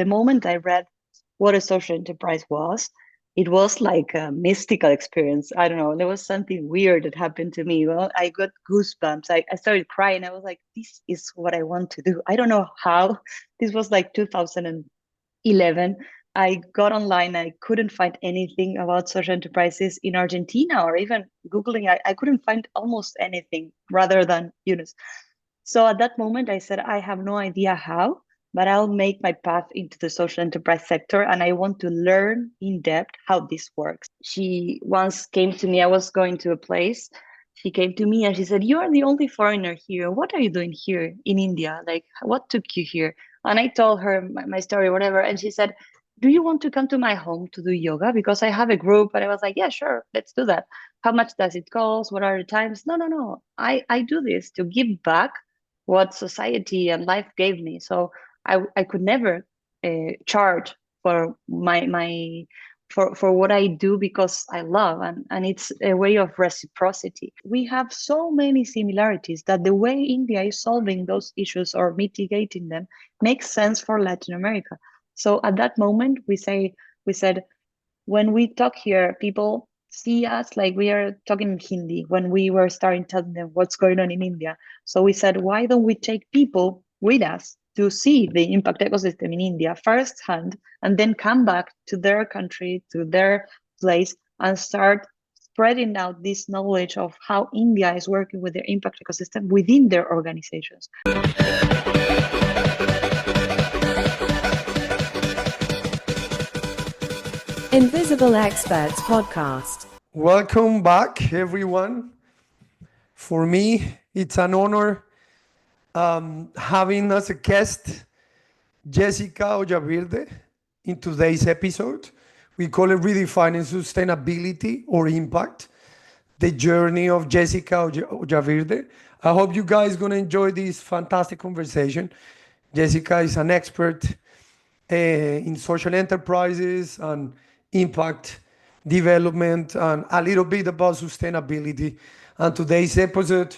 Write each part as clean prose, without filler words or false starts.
the moment I read what a social enterprise was, it was like a mystical experience. I don't know. There was something weird that happened to me. Well, I got goosebumps. I started crying. I was like, this is what I want to do. I don't know how. This was like 2011. I got online. I couldn't find anything about social enterprises in Argentina, or even Googling. I couldn't find almost anything rather than Yunus. So at that moment, I said, I have no idea how, but I'll make my path into the social enterprise sector, and I want to learn in depth how this works. She once came to me, I was going to a place. She came to me and she said, you are the only foreigner here. What are you doing here in India? Like, what took you here? And I told her my story, whatever. And she said, do you want to come to my home to do yoga? Because I have a group. And I was like, yeah, sure, let's do that. How much does it cost? What are the times? No, no, no. I do this to give back what society and life gave me. So I could never charge for my for what I do, because I love, and it's a way of reciprocity. We have so many similarities that the way India is solving those issues or mitigating them makes sense for Latin America. So at that moment, we said, when we talk here, people see us like we are talking in Hindi when we were starting telling them what's going on in India. So we said, why don't we take people with us to see the impact ecosystem in India firsthand, and then come back to their country, to their place, and start spreading out this knowledge of how India is working with their impact ecosystem within their organizations. Invisible Experts Podcast. Welcome back, everyone. For me, it's an honor having as a guest Jessica Oyarbide in today's episode. We call it Redefining Sustainability or Impact, the journey of Jessica Oyarbide. I hope you guys going to enjoy this fantastic conversation. Jessica is an expert in social enterprises and impact development, and a little bit about sustainability. And today's episode,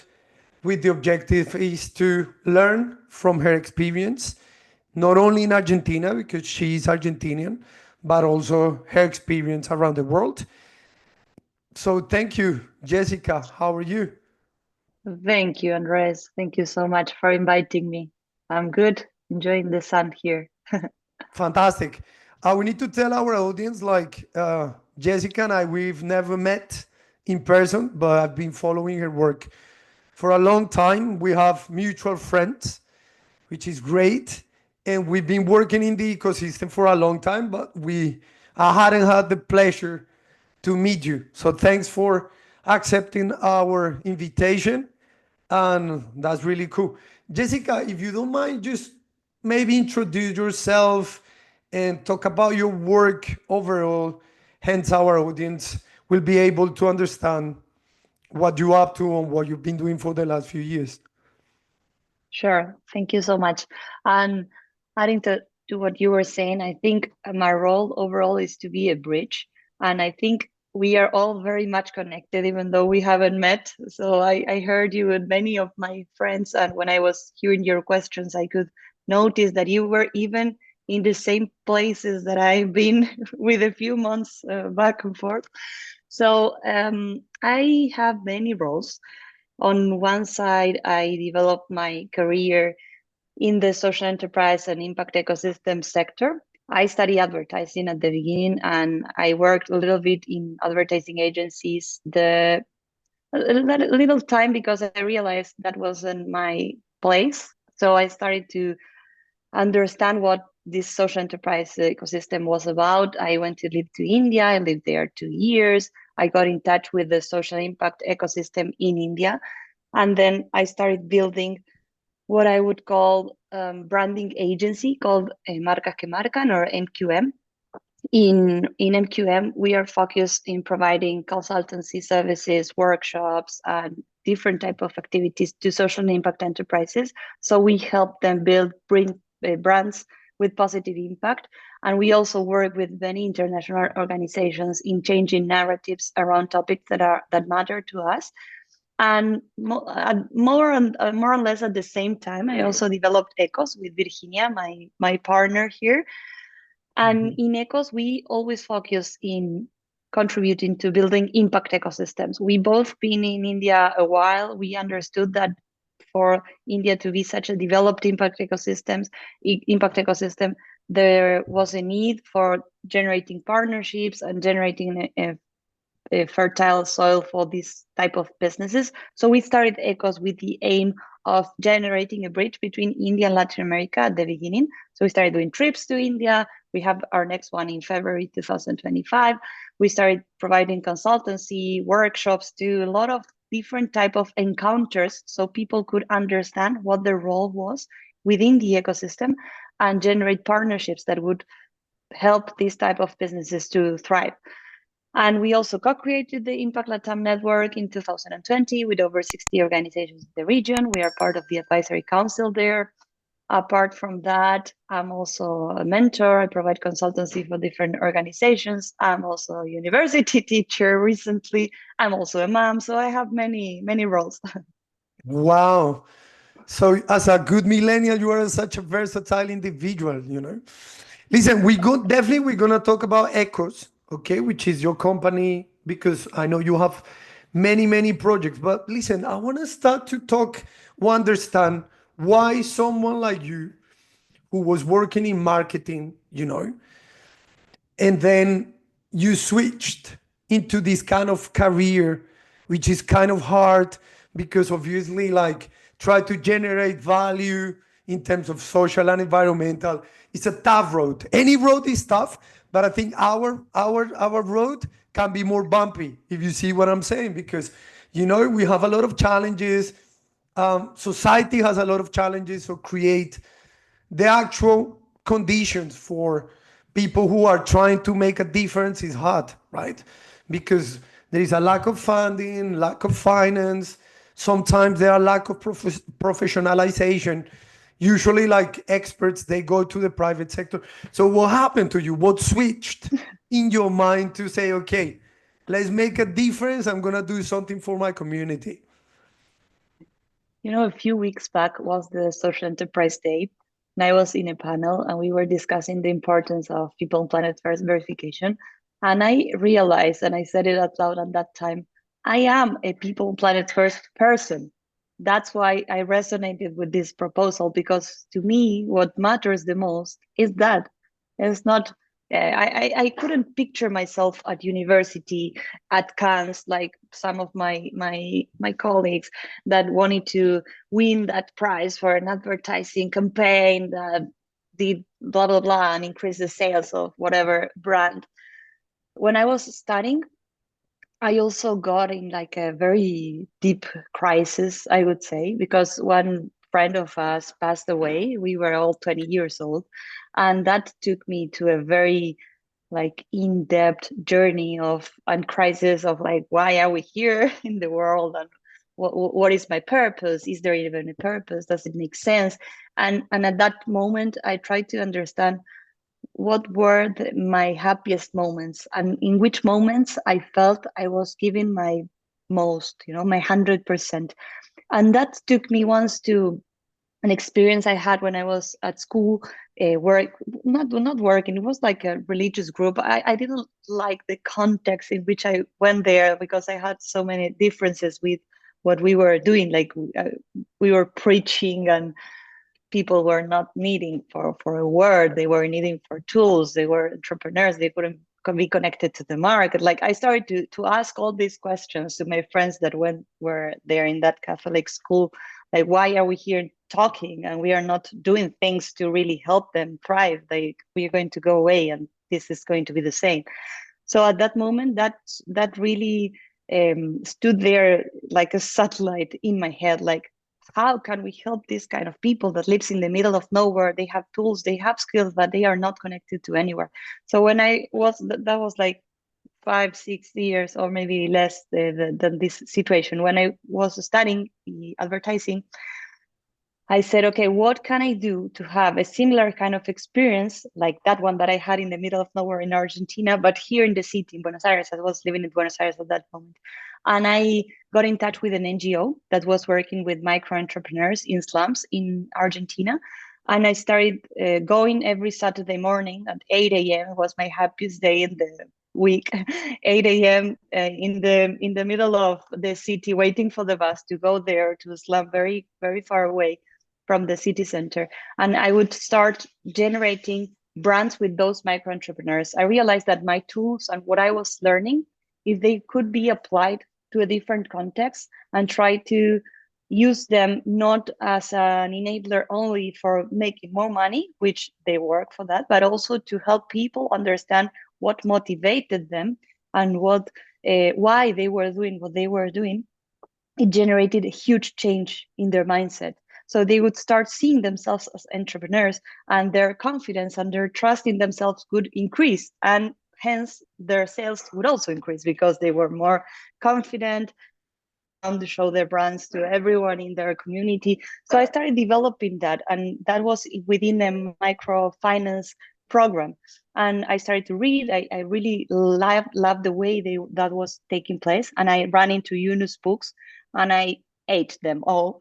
with the objective, is to learn from her experience, not only in Argentina, because she is Argentinian, but also her experience around the world. So thank you, Jessica. How are you? Thank you, Andres. Thank you so much for inviting me. I'm good, enjoying the sun here. Fantastic. We need to tell our audience, like Jessica and I, we've never met in person, but I've been following her work for a long time. We have mutual friends, which is great. And we've been working in the ecosystem for a long time, but I hadn't had the pleasure to meet you. So thanks for accepting our invitation. And that's really cool. Jessica, if you don't mind, just maybe introduce yourself and talk about your work overall. Hence, our audience will be able to understand what you're up to and what you've been doing for the last few years. Sure. Thank you so much. And adding to what you were saying, I think my role overall is to be a bridge. And I think we are all very much connected, even though we haven't met. So I heard you and many of my friends, and when I was hearing your questions, I could notice that you were even in the same places that I've been with a few months back and forth. So I have many roles. On one side, I developed my career in the social enterprise and impact ecosystem sector. I studied advertising at the beginning, and I worked a little bit in advertising agencies a little time, because I realized that wasn't my place. So I started to understand what this social enterprise ecosystem was about. I went to live to India. I lived there 2 years. I got in touch with the social impact ecosystem in India. And then I started building what I would call branding agency called Marcas que Marcan, or MQM. In MQM, we are focused in providing consultancy services, workshops, and different type of activities to social impact enterprises. So we help them bring brands with positive impact. And we also work with many international organizations in changing narratives around topics that matter to us. And more or less at the same time, I also developed Ekhos with Virginia, my partner here. And in Ekhos, we always focus in contributing to building impact ecosystems. We both been in India a while. We understood that for India to be such a developed impact ecosystem, there was a need for generating partnerships and generating a fertile soil for this type of businesses. So we started Ekhos with the aim of generating a bridge between India and Latin America at the beginning. So we started doing trips to India. We have our next one in February 2025. We started providing consultancy, workshops, to a lot of different type of encounters so people could understand what their role was within the ecosystem and generate partnerships that would help these type of businesses to thrive. And we also co-created the Impact Latam network in 2020 with over 60 organizations in the region. We are part of the advisory council there. Apart from that, I'm also a mentor. I provide consultancy for different organizations. I'm also a university teacher recently. I'm also a mom. So I have many roles. Wow. So as a good millennial, you are such a versatile individual, you know. Listen, we're gonna talk about Ekhos, okay, which is your company, because I know you have many projects. But listen, I want to start to understand why someone like you, who was working in marketing, you know, and then you switched into this kind of career, which is kind of hard because obviously, like, try to generate value in terms of social and environmental. It's a tough road. Any road is tough, but I think our road can be more bumpy, if you see what I'm saying, because you know we have a lot of challenges. Society has a lot of challenges, so create the actual conditions for people who are trying to make a difference is hard, right? Because there is a lack of funding, lack of finance. Sometimes there are lack of professionalization. Usually, like experts, they go to the private sector. So, what happened to you? What switched in your mind to say, okay, let's make a difference? I'm gonna do something for my community. You know, a few weeks back was the Social Enterprise Day, and I was in a panel and we were discussing the importance of people and planet first verification. And I realized, and I said it out loud at that time, I am a people and planet first person. That's why I resonated with this proposal, because to me, what matters the most is that it's not. I couldn't picture myself at university at Cannes like some of my colleagues that wanted to win that prize for an advertising campaign that did blah blah blah and increase the sales of whatever brand. When I was studying, I also got in like a very deep crisis, I would say, because one friend of us passed away. We were all 20 years old, and that took me to a very like in-depth journey of and crisis of like, why are we here in the world, and what is my purpose? Is there even a purpose? Does it make sense? And at that moment I tried to understand what were my happiest moments and in which moments I felt I was giving my most, you know, my 100%. And that took me once to an experience I had when I was at school, work not working. It was like a religious group. I didn't like the context in which I went there because I had so many differences with what we were doing. Like we were preaching, and people were not needing for a word. They were needing for tools. They were entrepreneurs. They couldn't be connected to the market. Like I started to ask all these questions to my friends that were there in that Catholic school. Like, why are we here talking and we are not doing things to really help them thrive? Like, we are going to go away and this is going to be the same. So at that moment, that really stood there like a satellite in my head. Like, how can we help this kind of people that lives in the middle of nowhere? They have tools, they have skills, but they are not connected to anywhere. So when I was, that was like 5 6 years or maybe less than this situation. When I was studying the advertising, I said, okay, what can I do to have a similar kind of experience like that one that I had in the middle of nowhere in Argentina, but here in the city in Buenos Aires? I was living in Buenos Aires at that moment. And I got in touch with an NGO that was working with micro entrepreneurs in slums in Argentina. And I started going every Saturday morning at 8 a.m. It was my happiest day in the week. 8 a.m. In the middle of the city, waiting for the bus to go there to a slum very very far away from the city center. And I would start generating brands with those micro entrepreneurs. I realized that my tools and what I was learning, if they could be applied to a different context and try to use them not as an enabler only for making more money, which they work for that, but also to help people understand what motivated them and what why they were doing what they were doing. It generated a huge change in their mindset. So they would start seeing themselves as entrepreneurs, and their confidence and their trust in themselves would increase. And hence, their sales would also increase because they were more confident, around to show their brands to everyone in their community. So I started developing that, and that was within a microfinance program. And I started to read. I really loved the way that was taking place, and I ran into Yunus books, and I ate them all.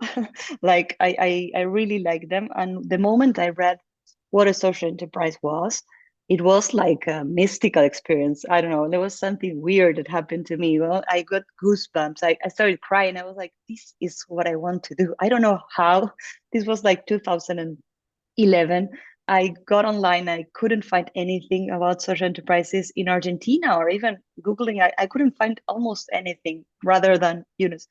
Like I really liked them. And the moment I read what a social enterprise was, it was like a mystical experience. I don't know. There was something weird that happened to me. Well, I got goosebumps. I started crying. I was like, this is what I want to do. I don't know how. This was like 2011. I got online. I couldn't find anything about social enterprises in Argentina, or even Googling. I couldn't find almost anything rather than Eunice.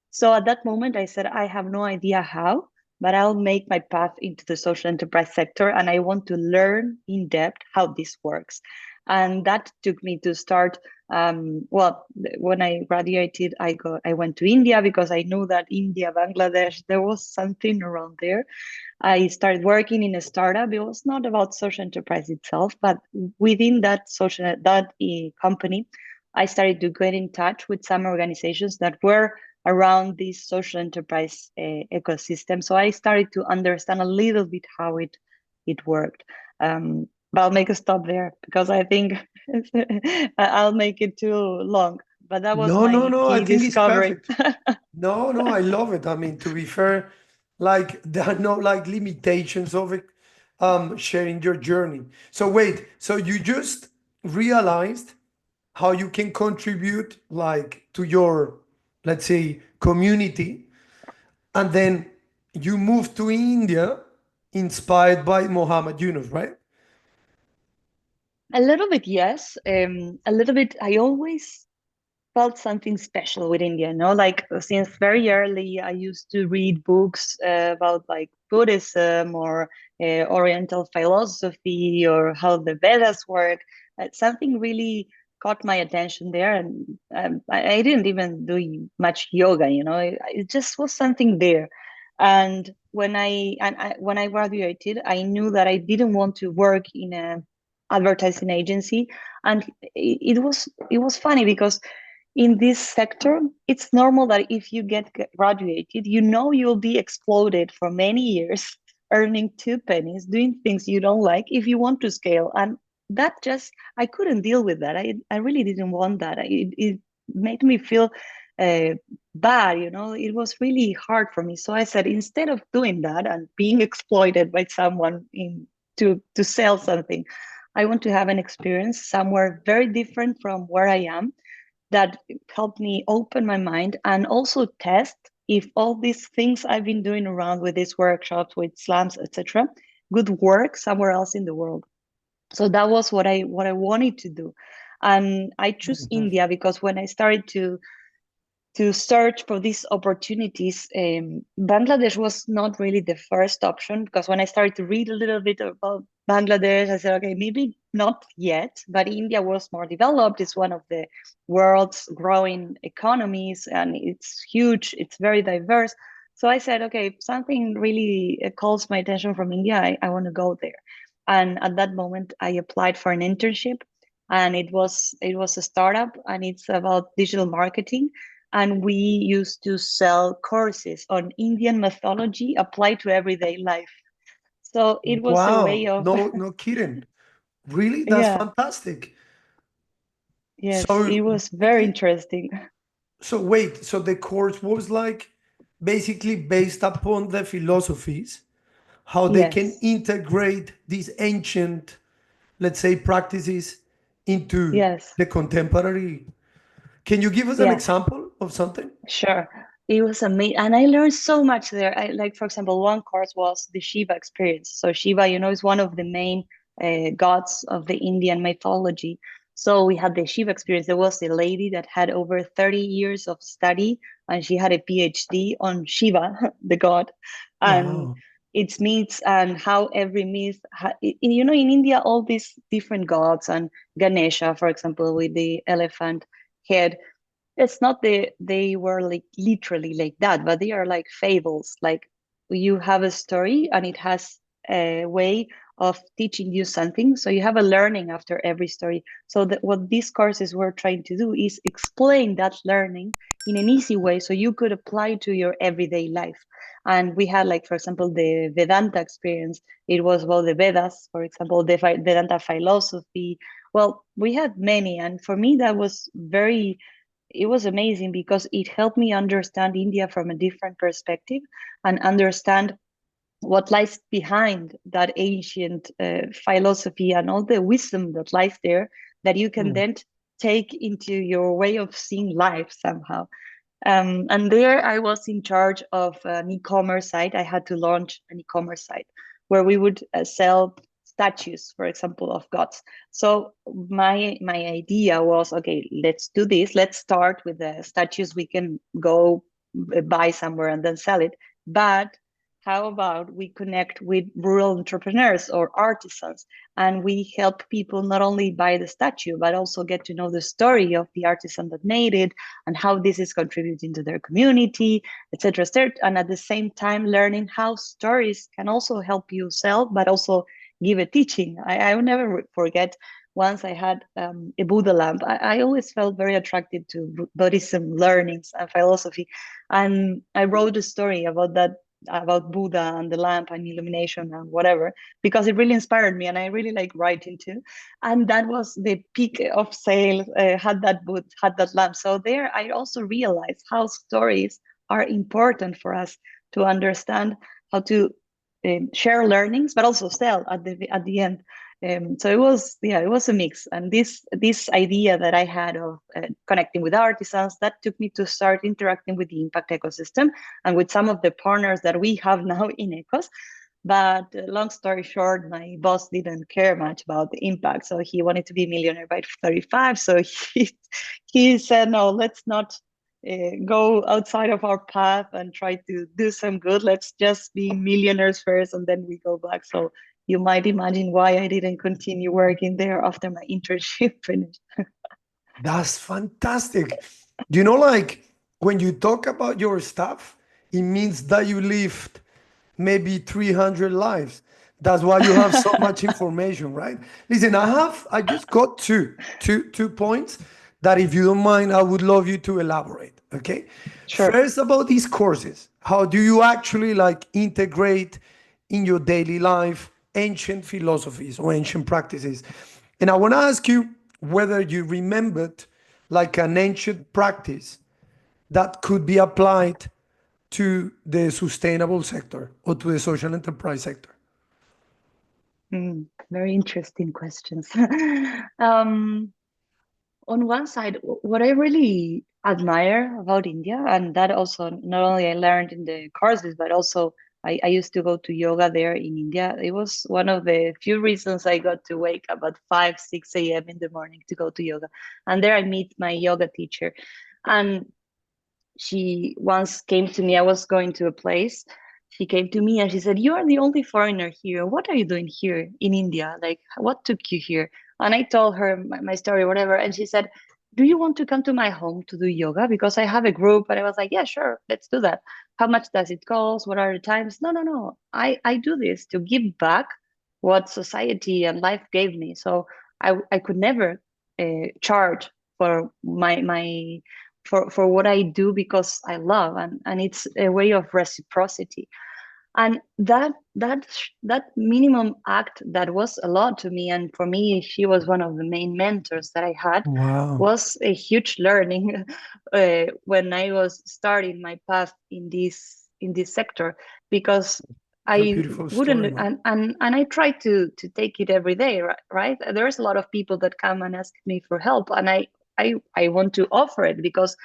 So at that moment, I said, I have no idea how, but I'll make my path into the social enterprise sector, and I want to learn in depth how this works. And that took me to start. When I graduated, I went to India because I knew that India, Bangladesh, there was something around there. I started working in a startup. It was not about social enterprise itself, but within that company, I started to get in touch with some organizations that were around this social enterprise ecosystem. So I started to understand a little bit how it worked. But I'll make a stop there because I think I'll make it too long. But that was No, no, my no. I key think it's discovery. perfect. No, no, I love it. I mean, to be fair, like there are no like limitations of it, sharing your journey. So wait, so you just realized how you can contribute like to your, let's say, community, and then you moved to India inspired by Mohammed Yunus, right? A little bit, yes. A little bit. I always felt something special with India, no? Like since very early, I used to read books about like Buddhism or Oriental philosophy or how the Vedas work. Something really caught my attention there, and I didn't even do much yoga, it just was something there. And when I graduated, I knew that I didn't want to work in a advertising agency, and it was funny because in this sector, it's normal that if you get graduated, you'll be exploded for many years, earning two pennies, doing things you don't like if you want to scale. And that just, I couldn't deal with that. I really didn't want that. It made me feel uh, bad, it was really hard for me. So I said, instead of doing that and being exploited by someone to sell something, I want to have an experience somewhere very different from where I am, that helped me open my mind and also test if all these things I've been doing around with these workshops, with slums, etc., would work somewhere else in the world. So that was what I wanted to do. And I chose Mhm. India because when I started to search for these opportunities, Bangladesh was not really the first option, because when I started to read a little bit about Bangladesh, I said, okay, maybe not yet, but India was more developed. It's one of the world's growing economies, and it's huge, it's very diverse. So I said, okay, if something really calls my attention from India, I want to go there. And at that moment, I applied for an internship, and it was a startup, and it's about digital marketing, and we used to sell courses on Indian mythology applied to everyday life. So it was a way Wow, of, no, no kidding. Really? That's yeah, fantastic. yes, it So was very basically, interesting. so wait, so the course was like basically based upon the philosophies how they can Yes. integrate these ancient, let's say, practices into Yes. the contemporary. Can you give us an Yeah. example of something? Sure. It was amazing. And I learned so much there. I like, for example, one course was the Shiva experience. So Shiva, is one of the main gods of the Indian mythology. So we had the Shiva experience. There was a lady that had over 30 years of study, and she had a PhD on Shiva, the god, and Wow. its myths and how every myth, in India, all these different gods and Ganesha, for example, with the elephant head, it's not they were like literally like that, but they are like fables. Like you have a story and it has a way of teaching you something. So you have a learning after every story. So that what these courses were trying to do is explain that learning in an easy way so you could apply to your everyday life. And we had, like, for example, the Vedanta experience. It was about the Vedas, for example, the Vedanta philosophy. Well, we had many, and for me that was very, it was amazing because it helped me understand India from a different perspective and understand what lies behind that ancient philosophy and all the wisdom that lies there that you can Mm. then take into your way of seeing life somehow. And there I was in charge of an e-commerce site. I had to launch an e-commerce site where we would sell statues, for example, of gods. So my idea was, okay, let's do this. Let's start with the statues we can go buy somewhere and then sell it. But how about we connect with rural entrepreneurs or artisans, and we help people not only buy the statue, but also get to know the story of the artisan that made it and how this is contributing to their community, etc., etc. And at the same time, learning how stories can also help you sell, but also give a teaching. I will never forget. Once I had a Buddha lamp. I always felt very attracted to Buddhism learnings and philosophy, and I wrote a story about that, about Buddha and the lamp and illumination and whatever, because it really inspired me and I really like writing too. And that was the peak of sales, had that boot, had that lamp. So there I also realized how stories are important for us to understand how to share learnings, but also sell at the end. So it was, yeah, it was a mix. And this idea that I had of connecting with artisans, that took me to start interacting with the impact ecosystem and with some of the partners that we have now in Ekhos. But long story short, my boss didn't care much about the impact. So he wanted to be a millionaire by 35. So he said, no, let's not go outside of our path and try to do some good. Let's just be millionaires first and then we go back. So you might imagine why I didn't continue working there after my internship finished. That's fantastic. Like when you talk about your stuff, it means that you lived maybe 300 lives. That's why you have so much information, right? Listen, I just got two points that, if you don't mind, I would love you to elaborate. Okay. Sure. First, about these courses, how do you actually like integrate in your daily life ancient philosophies or ancient practices? And I want to ask you whether you remembered like an ancient practice that could be applied to the sustainable sector or to the social enterprise sector. Very interesting questions. um, on one side, what I really admire about India, and that also not only I learned in the courses, but also I used to go to yoga there in India. It was one of the few reasons I got to wake up at 5, 6 a.m. in the morning to go to yoga. And there I meet my yoga teacher. And she once came to me. I was going to a place. She came to me and she said, "You are the only foreigner here. What are you doing here in India? Like, what took you here?" And I told her my story, whatever. And she said, "Do you want to come to my home to do yoga? Because I have a group." And I was like, "Yeah, sure, let's do that. How much does it cost? What are the times?" No, no, no. I do this to give back what society and life gave me. So I could never charge for my for what I do because I love, and it's a way of reciprocity. And that minimum act that was a lot to me, and for me she was one of the main mentors that I had, Wow. was a huge learning when I was starting my path in this sector, because A I beautiful story, wouldn't, man. and I try to take it every day, right? There's a lot of people that come and ask me for help, and I want to offer it because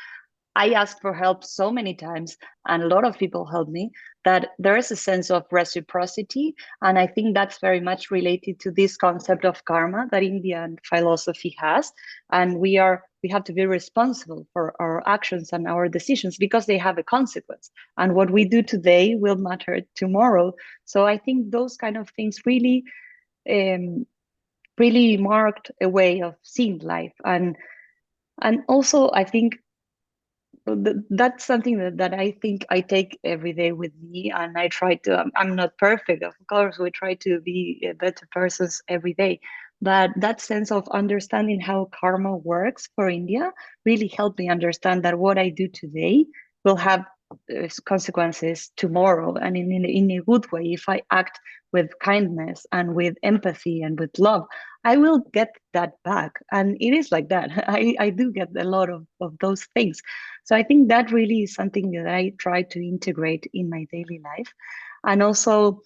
I asked for help so many times, and a lot of people helped me, that there is a sense of reciprocity. And I think that's very much related to this concept of karma that Indian philosophy has. And we have to be responsible for our actions and our decisions because they have a consequence. And what we do today will matter tomorrow. So I think those kind of things um, really marked a way of seeing life. And also I think that's something that I think I take every day with me, and I try to. I'm not perfect, of course. We try to be better persons every day, but that sense of understanding how karma works for India really helped me understand that what I do today will have consequences tomorrow, and in a good way. If I act with kindness and with empathy and with love, I will get that back, and it is like that. I do get a lot of those things. So I think that really is something that I try to integrate in my daily life. And also,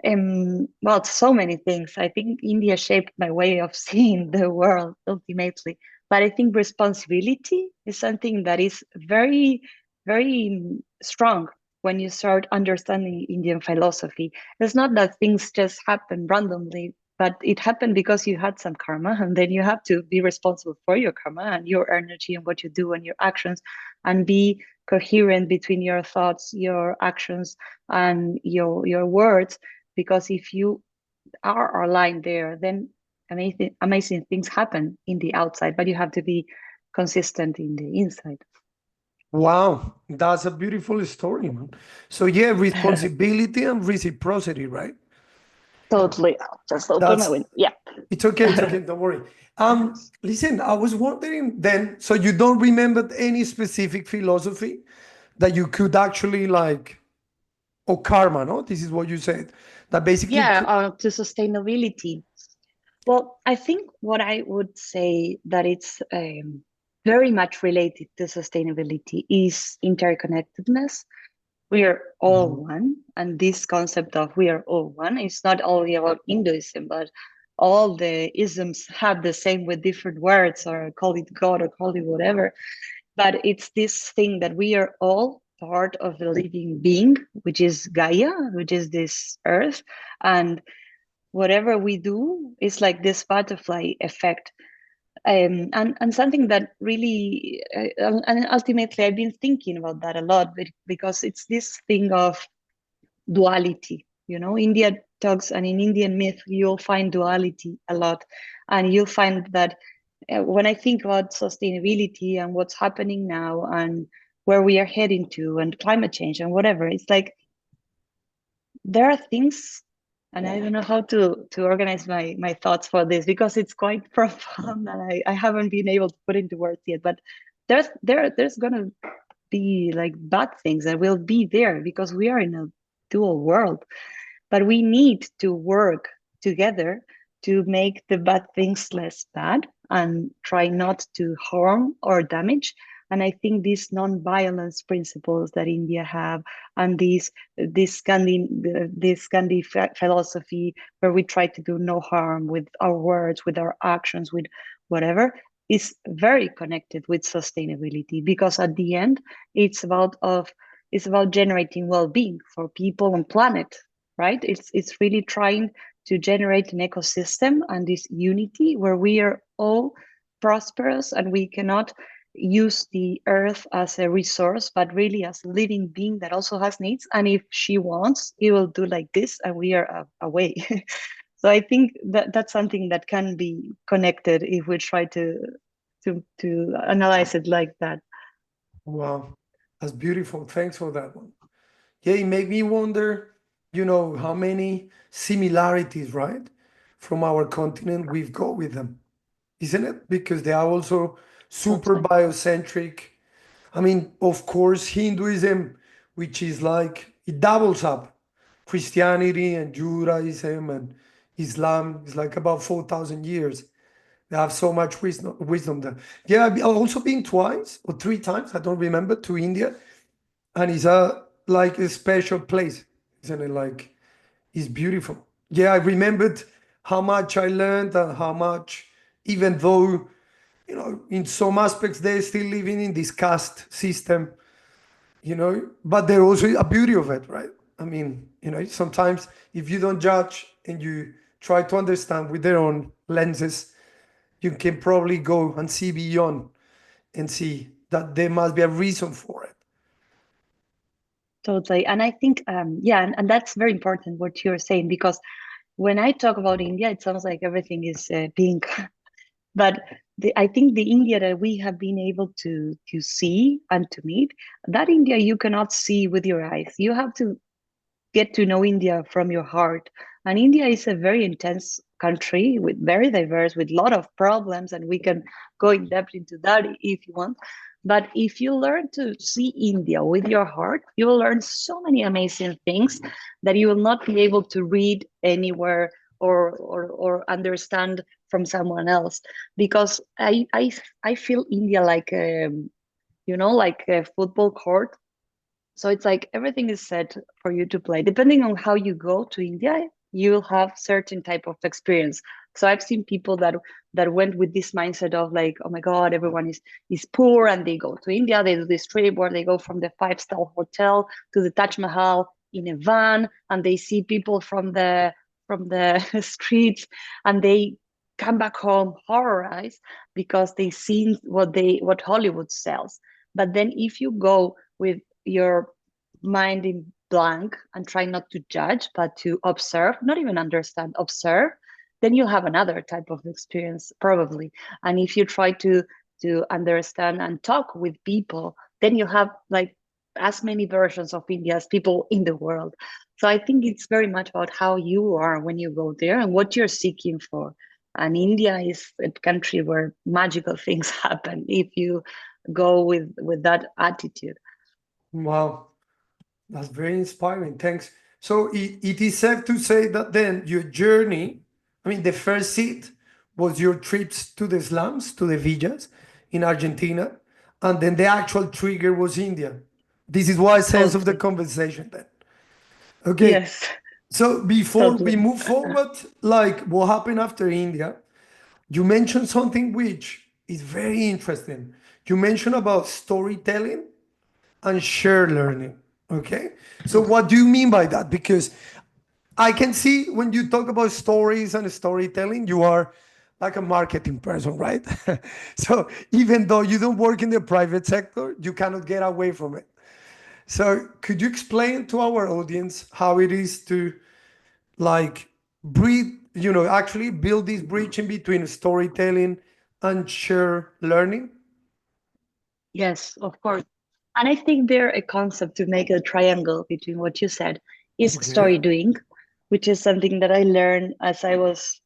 well, so many things. I think India shaped my way of seeing the world ultimately. But I think responsibility is something that is very, very strong when you start understanding Indian philosophy. It's not that things just happen randomly, but it happened because you had some karma, and then you have to be responsible for your karma and your energy and what you do and your actions, and be coherent between your thoughts, your actions, and your words, because if you are aligned there, then amazing things happen in the outside, but you have to be consistent in the inside. Wow, that's a beautiful story, man. So yeah, responsibility and reciprocity, right? Totally. Just open my That's window. Yeah. it's okay, don't worry. Listen, I was wondering then, so you don't remember any specific philosophy that you could actually like, or karma, no? This is what you said. That basically Yeah, could, to sustainability. Well, I think what I would say that it's very much related to sustainability is interconnectedness. We are all Mhm. one, and this concept of we are all one is not only about Hinduism, but all the isms have the same with different words, or call it God or call it whatever. But it's this thing that we are all part of the living being, which is Gaia, which is this earth. And whatever we do is like this butterfly effect. And something that really, and ultimately I've been thinking about that a lot, because it's this thing of duality. India talks, and in Indian myth you'll find duality a lot. And you'll find that when I think about sustainability and what's happening now and where we are heading to and climate change and whatever, it's like there are things, and I don't know how to organize my thoughts for this, because it's quite profound, and I haven't been able to put into words yet. But there's gonna be like bad things that will be there because we are in a dual world. But we need to work together to make the bad things less bad and try not to harm or damage. And I think these non-violence principles that India have, and this Gandhi philosophy, where we try to do no harm with our words, with our actions, with whatever, is very connected with sustainability, because at the end it's about generating well-being for people and planet, right? It's really trying to generate an ecosystem and this unity where we are all prosperous, and we cannot use the earth as a resource, but really as a living being that also has needs. And if she wants, he will do like this, and we are away. So I think that that's something that can be connected if we try to analyze it like that. wow, that's beautiful. Thanks for that one. Yeah, it made me wonder, how many similarities, right, from our continent we've got with them, isn't it? Because they are also super Totally. biocentric. I mean, of course, Hinduism, which is like, it doubles up. Christianity and Judaism and Islam is like about 4,000 years. They have so much wisdom there. Yeah, I've also been twice or three times, I don't remember, to India. And it's like a special place, isn't it? Like, is beautiful. Yeah, I remembered how much I learned and how much, even though, in some aspects they're still living in this caste system, but there's also a beauty of it, right? I mean, sometimes if you don't judge and you try to understand with their own lenses, you can probably go and see beyond and see that there must be a reason for it. Totally. And I think, yeah, and that's very important what you're saying, because when I talk about India, it sounds like everything is pink. But I think the India that we have been able to see and to meet, that India you cannot see with your eyes. You have to get to know India from your heart. And India is a very intense country with very diverse, with a lot of problems, and we can go in depth into that if you want. But if you learn to see India with your heart, you will learn so many amazing things that you will not be able to read anywhere or understand from someone else. Because I feel India like like a football court, so it's like everything is set for you to play. Depending on how you go to India, you'll have certain type of experience. So I've seen people that went with this mindset of like, oh my God, everyone is poor, and they go to India, they do this trip where they go from the five-star hotel to the Taj Mahal in a van, and they see people from the streets, and they come back home horrorized because they seen what Hollywood sells. But then if you go with your mind in blank and try not to judge but to observe, not even understand, observe, then you'll have another type of experience probably. And if you try to understand and talk with people, then you have like as many versions of India as people in the world. So I think it's very much about how you are when you go there and what you're seeking for. And India is a country where magical things happen if you go with that attitude. Wow, that's very inspiring. Thanks. So it is safe to say that then your journey, I mean, the first seat was your trips to the slums, to the villas in Argentina, and then the actual trigger was India. This is what I sense of the Totally. conversation then. Okay, Yes, so before we totally. move forward, like what happened after India, you mentioned something which is very interesting. You mentioned about storytelling and share learning. Okay. So, what do you mean by that? Because I can see when you talk about stories and storytelling, you are like a marketing person, right? So, even though you don't work in the private sector, you cannot get away from it. So, could you explain to our audience how it is to like breathe, actually build this bridge in between storytelling and share learning? Yes, of course. And I think there a concept to make a triangle between what you said is Okay. story doing, which is something that I learned as I was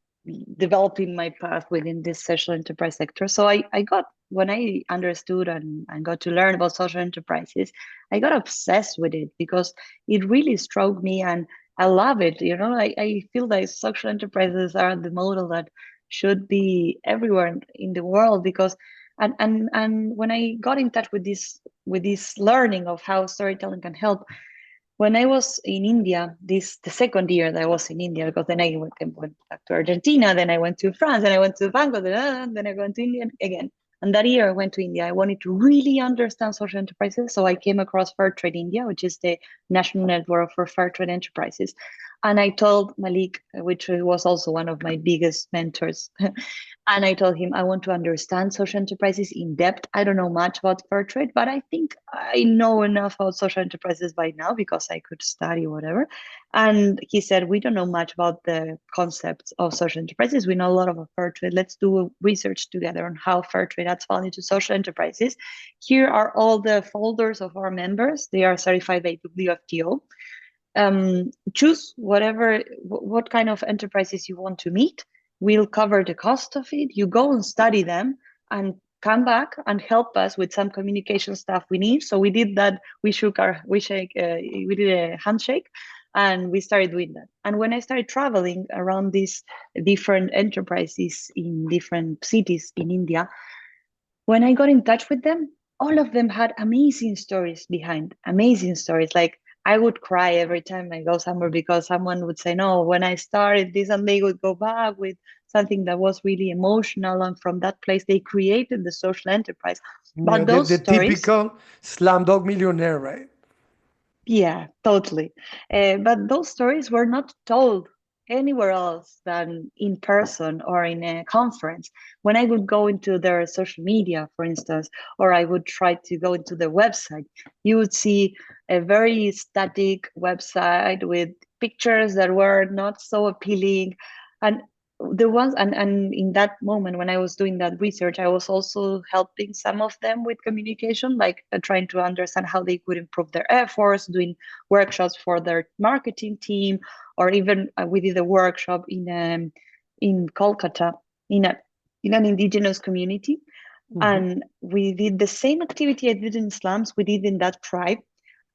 developing my path within this social enterprise sector. So I got, when I understood and got to learn about social enterprises, I got obsessed with it because it really struck me and I love it. I feel like social enterprises are the model that should be everywhere in the world because and when I got in touch with this learning of how storytelling can help, when I was in India, the second year that I was in India, because then I went back to Argentina, then I went to France, then I went to Bangladesh, then I went to India again. And that year I went to India. I wanted to really understand social enterprises. So I came across Fair Trade India, which is the national network for fair trade enterprises. And I told Malik, which was also one of my biggest mentors, and I told him I want to understand social enterprises in depth. I don't know much about fair trade, but I think I know enough about social enterprises by now because I could study whatever. And he said, we don't know much about the concepts of social enterprises. We know a lot about fair trade. Let's do research together on how fair trade adds value to social enterprises. Here are all the folders of our members. They are certified by WFTO. Choose what kind of enterprises you want to meet. We'll cover the cost of it. You go and study them and come back and help us with some communication stuff we need. So we did that. We did a handshake, and we started doing that. And when I started traveling around these different enterprises in different cities in India, when I got in touch with them, all of them had amazing stories behind, amazing stories. Like I would cry every time I go somewhere because someone would say, no, when I started this, and they would go back with something that was really emotional. And from that place, they created the social enterprise. Yeah, But those the stories, typical slam dog millionaire, right? yeah, totally. But those stories were not told anywhere else than in person or in a conference. When I would go into their social media, for instance, or I would try to go into their website, you would see a very static website with pictures that were not so appealing. And the ones and in that moment when I was doing that research, I was also helping some of them with communication, like trying to understand how they could improve their efforts, doing workshops for their marketing team, or even we did a workshop in Kolkata in a in an indigenous community, Mhm. and we did the same activity I did in slums, we did in that tribe,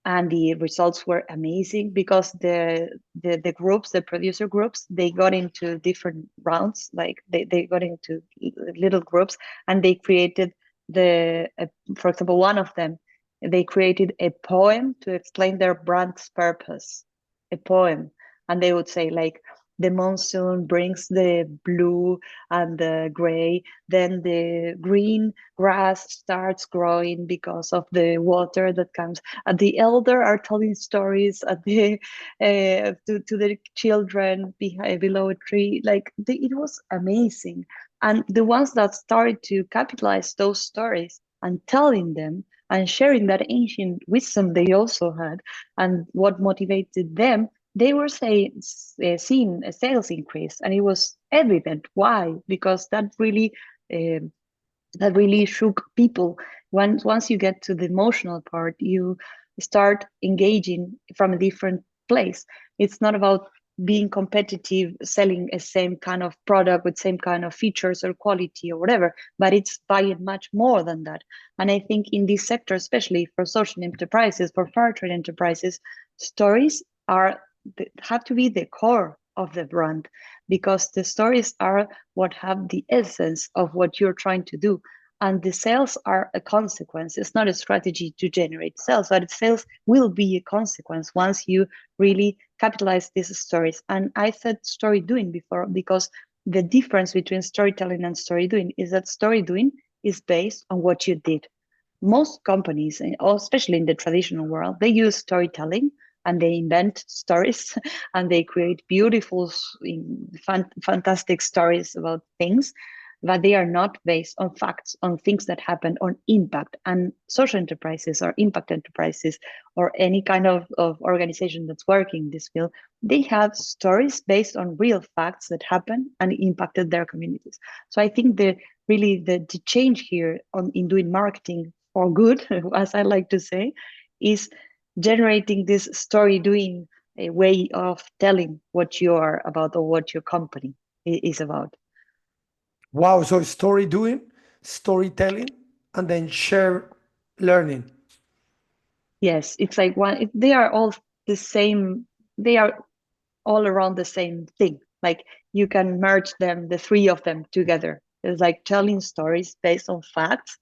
and the results were amazing because the groups, the producer groups, they got into different rounds, like they got into little groups, and they created for example, one of them, they created a poem to explain their brand's purpose, a poem. And they would say like, the monsoon brings the blue and the gray, then the green grass starts growing because of the water that comes. The elder are telling stories at the to the children below a tree. Like it was amazing. And the ones that started to capitalize those stories and telling them and sharing that ancient wisdom they also had, and what motivated them, they were seeing a sales increase, and it was evident why, because uh, that really shook people. Once you get to the emotional part, you start engaging from a different place. It's not about being competitive, selling a same kind of product with same kind of features or quality or whatever, but it's buying much more than that. And I think in this sector, especially for social enterprises, for fair trade enterprises, stories have to be the core of the brand, because the stories are what have the essence of what you're trying to do. And the sales are a consequence. It's not a strategy to generate sales, but sales will be a consequence once you really capitalize these stories. And I said story doing before because the difference between storytelling and story doing is that story doing is based on what you did. Most companies, especially in the traditional world, they use storytelling and they invent stories and they create beautiful, fantastic stories about things, but they are not based on facts, on things that happen, on impact. And social enterprises or impact enterprises or any kind of organization that's working in this field, they have stories based on real facts that happen and impacted their communities. So I think the change here in doing marketing for good, as I like to say, is generating this story doing a way of telling what you are about or what your company is about. Wow. So story doing, storytelling, and then share learning. Yes, it's like they are all the same, they are all around the same thing. Like you can merge them, the three of them together. It's like telling stories based on facts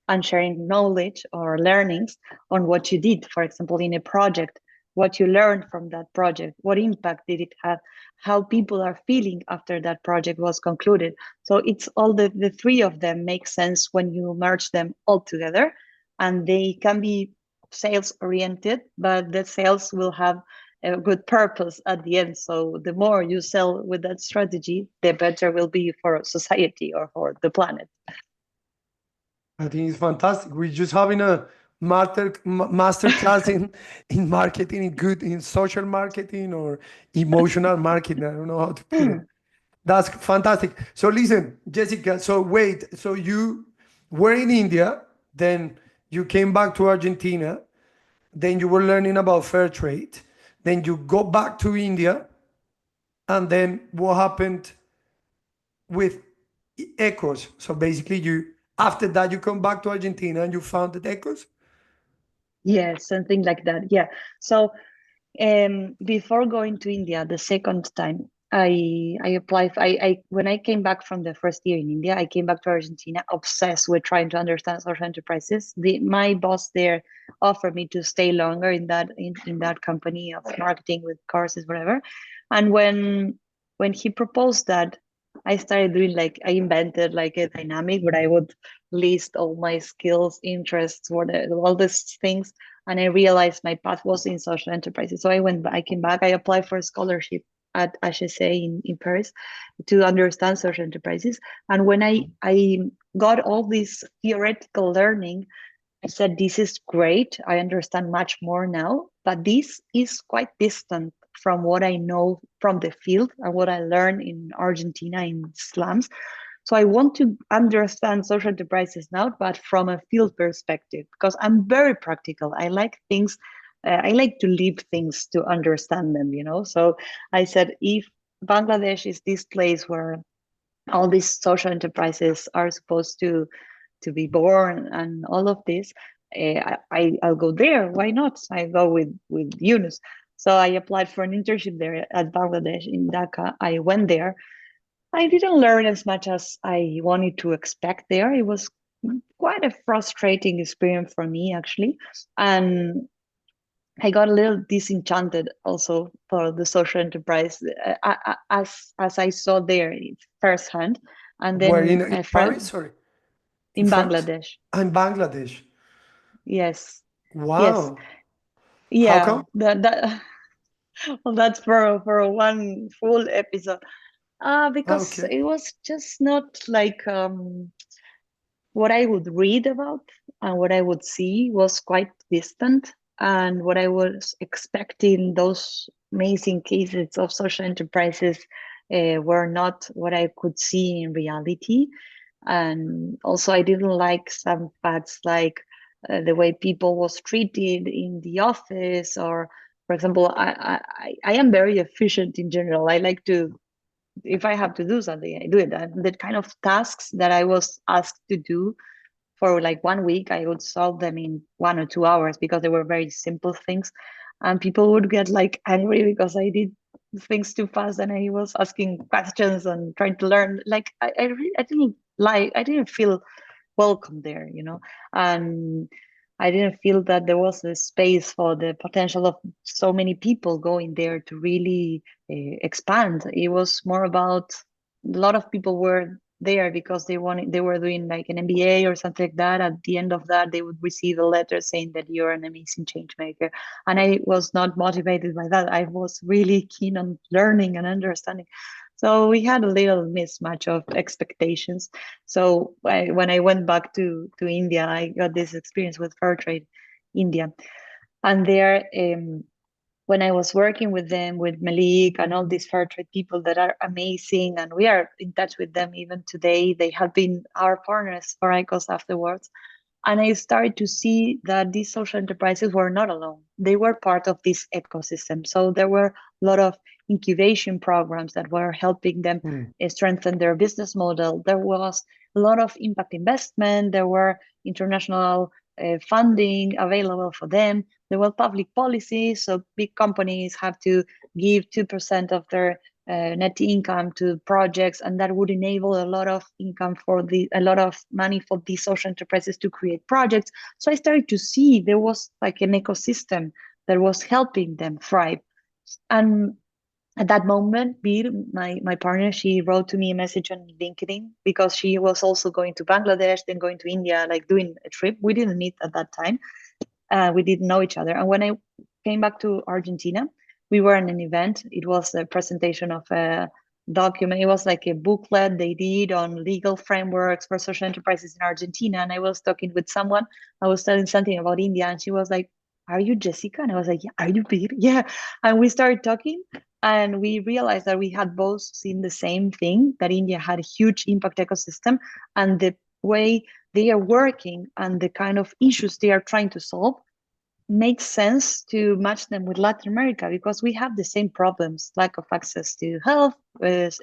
and sharing knowledge or learnings on what you did. For example, in a project, what you learned from that project, what impact did it have, how people are feeling after that project was concluded. So it's all the three of them make sense when you merge them all together, and they can be sales oriented, but the sales will have a good purpose at the end. So the more you sell with that strategy, the better will be for society or for the planet. I think it's fantastic. We're just having a master class in marketing, in good in social marketing or emotional marketing. I don't know how to put it. That's fantastic. So listen, Jessica. So wait. So you were in India, then you came back to Argentina, then you were learning about fair trade, then you go back to India, and then what happened with Ekhos? So basically, you after that you come back to Argentina and you founded Ekhos. Yes, something like that. Yeah. So before going to India the second time, I applied. I when I came back from the first year in India, I came back to Argentina, obsessed with trying to understand social enterprises. My boss there offered me to stay longer in that company of marketing with courses, whatever. And when he proposed that, I started doing like I invented like a dynamic where I would list all my skills, interests, all these things, and I realized my path was in social enterprises. So I came back, I applied for a scholarship at HSA in Paris to understand social enterprises. And when I got all this theoretical learning, I said, this is great. I understand much more now, but this is quite distant from what I know from the field and what I learned in Argentina in slums. So I want to understand social enterprises now, but from a field perspective, because I'm very practical. I like things, I like to live things to understand them, you know? So I said, if Bangladesh is this place where all these social enterprises are supposed to be born and all of this, I'll go there. Why not? I go with Yunus. So I applied for an internship there at Bangladesh in Dhaka. I went there. I didn't learn as much as I wanted to expect there. It was quite a frustrating experience for me, actually. And I got a little disenchanted also for the social enterprise as I saw there firsthand. And Where then in a Paris, friend sorry, in in France? Bangladesh. In Bangladesh. Yes, yes, Wow. How yeah. come? That well, that's for one full episode. Because Okay. it was just not like what I would read about and what I would see was quite distant. And what I was expecting, those amazing cases of social enterprises, were not what I could see in reality. And also, I didn't like some facts like the way people was treated in the office, or, for example, I am very efficient in general. I like to, if I have to do something, I do it. And the kind of tasks that I was asked to do for like 1 week, I would solve them in 1 or 2 hours because they were very simple things. And people would get like angry because I did things too fast and I was asking questions and trying to learn. Like I didn't like, I didn't feel welcome there, you know. And I didn't feel that there was a space for the potential of so many people going there to really expand. It was more about, a lot of people were there because they were doing like an MBA or something like that. At the end of that, they would receive a letter saying that you're an amazing change maker. And I was not motivated by that. I was really keen on learning and understanding. So we had a little mismatch of expectations. So when I went back to India, I got this experience with Fairtrade India. And there, when I was working with them, with Malik and all these Fairtrade people that are amazing, and we are in touch with them even today. They have been our partners for Ekhos afterwards. And I started to see that these social enterprises were not alone. They were part of this ecosystem. So there were a lot of incubation programs that were helping them Hmm. strengthen their business model. There was a lot of impact investment. There were international funding available for them. There were public policies. So big companies have to give 2% of their net income to projects, and that would enable a lot of income a lot of money for these social enterprises to create projects. So I started to see there was like an ecosystem that was helping them thrive. And at that moment, Bir, my partner, she wrote to me a message on LinkedIn because she was also going to Bangladesh, then going to India, like doing a trip. We didn't meet at that time. We didn't know each other. And when I came back to Argentina, we were in an event. It was a presentation of a document. It was like a booklet they did on legal frameworks for social enterprises in Argentina. And I was talking with someone. I was telling something about India, and she was like, "Are you Jessica?" And I was like, "Yeah." "Are you Peter?" "Yeah." And we started talking, and we realized that we had both seen the same thing, that India had a huge impact ecosystem, and the way they are working and the kind of issues they are trying to solve makes sense to match them with Latin America, because we have the same problems: lack of access to health,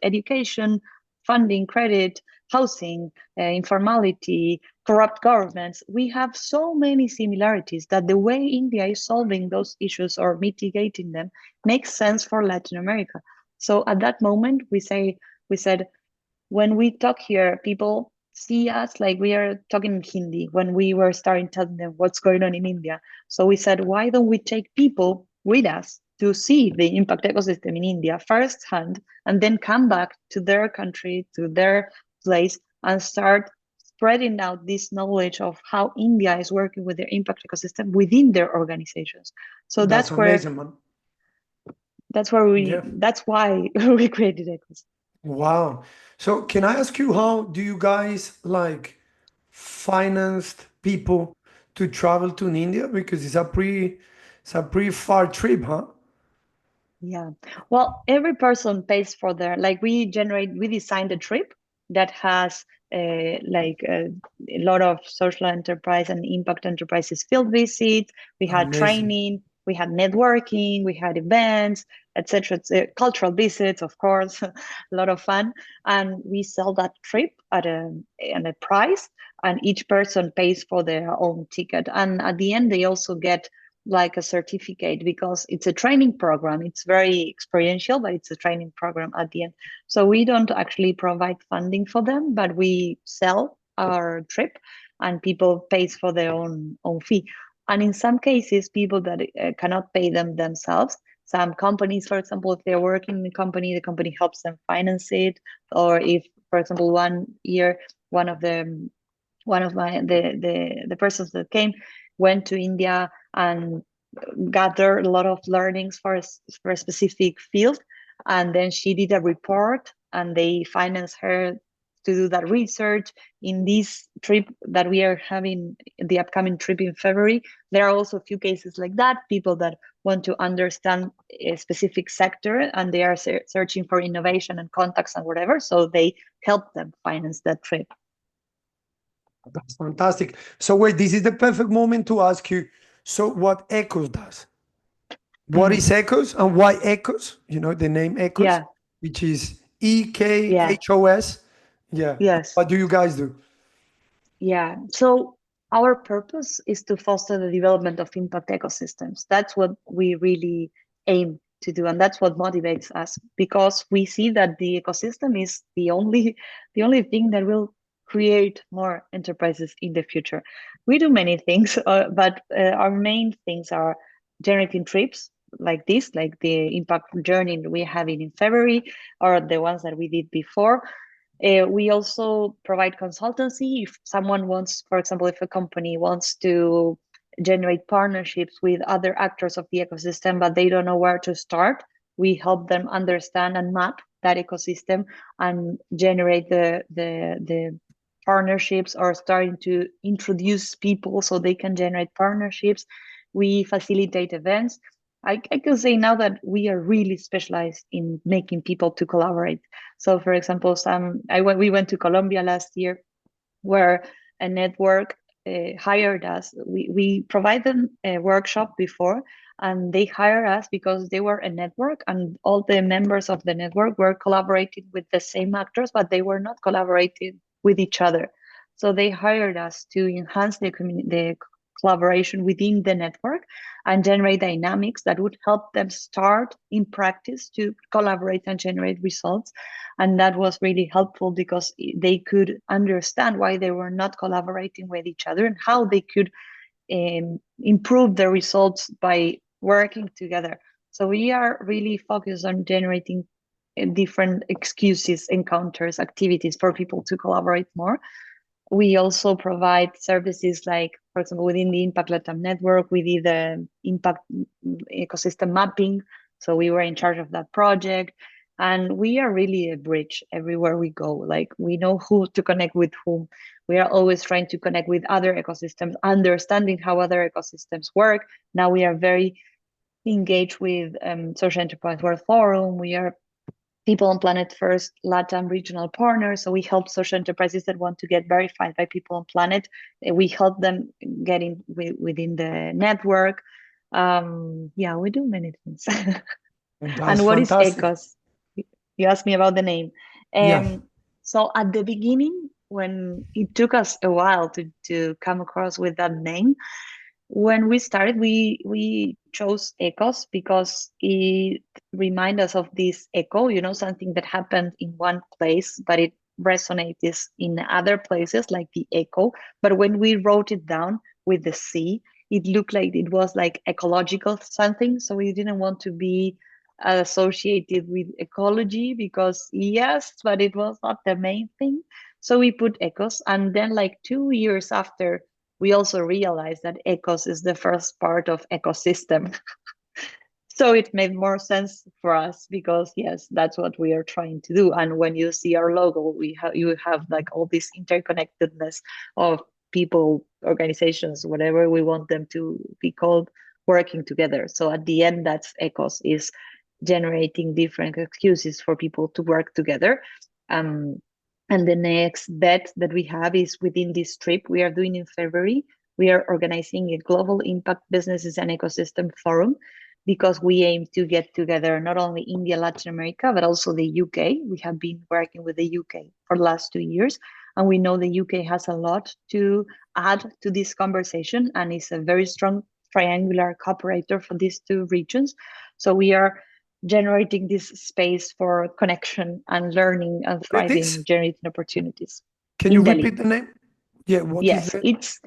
education, funding, credit, housing, informality, corrupt governments. We have so many similarities that the way India is solving those issues or mitigating them makes sense for Latin America. So at that moment, we said, when we talk here, people see us like we are talking in Hindi when we were starting telling them what's going on in India. So we said, why don't we take people with us to see the impact ecosystem in India firsthand, and then come back to their country, to their place, and start spreading out this knowledge of how India is working with their impact ecosystem within their organizations. So That's amazing, man. that's Yeah. why we created Ekhos. Wow. So can I ask you, how do you guys like financed people to travel to India? Because it's a pretty far trip, huh? Yeah. Well, every person pays for their, like we designed a trip that has a lot of social enterprise and impact enterprises field visits. We had Amazing. training, we had networking, we had events, etc. Cultural visits, of course, a lot of fun. And we sell that trip at a price, and each person pays for their own ticket. And at the end, they also get like a certificate, because it's a training program. It's very experiential, but it's a training program at the end. So we don't actually provide funding for them, but we sell our trip, and people pays for their own fee. And in some cases, people that cannot pay them themselves, some companies, for example, if they're working in a company, the company helps them finance it. Or if, for example, one year, one of the one of my the persons that came went to India and gathered a lot of learnings for a specific field, and then she did a report, and they financed her to do that research. In this trip that we are having, the upcoming trip in February, there are also a few cases like that, people that want to understand a specific sector, and they are searching for innovation and contacts and whatever, so they help them finance that trip. That's fantastic. So wait, this is the perfect moment to ask you, so what Echoes does? What is Echoes and why Echoes? You know, the name Echoes, Yeah, which is yeah, EKHOS. Yeah. yes. What do you guys do? Yeah, so our purpose is to foster the development of impact ecosystems. That's what we really aim to do, and that's what motivates us, because we see that the ecosystem is the only thing that will create more enterprises in the future. We do many things, but our main things are generating trips like this, like the impact journey we're having in February, or the ones that we did before. We also provide consultancy. If someone wants, for example, if a company wants to generate partnerships with other actors of the ecosystem, but they don't know where to start, we help them understand and map that ecosystem and generate the partnerships, or starting to introduce people so they can generate partnerships. We facilitate events. I can say now that we are really specialized in making people to collaborate. So, for example, we went to Colombia last year, where a network hired us. We provide them a workshop before, and they hire us because they were a network, and all the members of the network were collaborating with the same actors, but they were not collaborating with each other. So they hired us to enhance the collaboration within the network and generate dynamics that would help them start in practice to collaborate and generate results. And that was really helpful, because they could understand why they were not collaborating with each other, and how they could improve the results by working together. So we are really focused on generating different excuses, encounters, activities for people to collaborate more. We also provide services like, for example, within the Impact Latam network, we did the impact ecosystem mapping. So we were in charge of that project. And we are really a bridge everywhere we go. Like, we know who to connect with whom. We are always trying to connect with other ecosystems, understanding how other ecosystems work. Now we are very engaged with Social Enterprise World Forum. We are People on Planet First LATAM regional partner. So we help social enterprises that want to get verified by People on Planet. We help them get in within the network. Yeah, we do many things. That's And what is fantastic. Ekhos? You asked me about the name. Yeah. So at the beginning, when it took us a while to come across with that name, When we started, we chose Ekhos because it reminds us of this echo, something that happened in one place, but it resonates in other places, like the echo. But when we wrote it down with the C, it looked like it was like ecological something. So we didn't want to be associated with ecology because yes, but it was not the main thing. So we put Ekhos, and then like 2 years after, we also realized that Ekhos is the first part of ecosystem. So it made more sense for us because yes, that's what we are trying to do. And when you see our logo, you have like all this interconnectedness of people, organizations, whatever we want them to be called, working together. So at the end, that's Ekhos, is generating different excuses for people to work together. Um, and the next bet that we have is within this trip we are doing in February. We are organizing a global impact businesses and ecosystem forum because we aim to get together not only India, Latin America, but also the UK. We have been working with the UK for the last 2 years, and we know the UK has a lot to add to this conversation and is a very strong triangular cooperator for these two regions. So we are generating this space for connection and learning and Where it is? thriving, generating opportunities. Can you In Delhi. repeat the name? Yeah, what is Yes, that? it's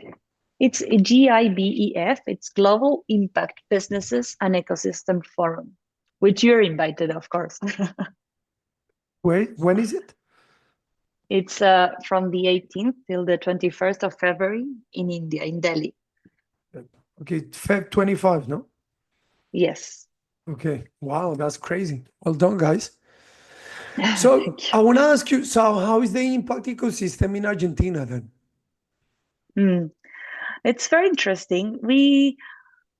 GIBEF. It's Global Impact Businesses and Ecosystem Forum, which you're invited, of course. Where? When is it? It's from the 18th till the 21st of February in India, in Delhi. Okay, Feb 25, no? Yes. Okay. Wow, that's crazy. Well done, guys. So Thank I want to ask you, so how is the impact ecosystem in Argentina then? you. It's very interesting. We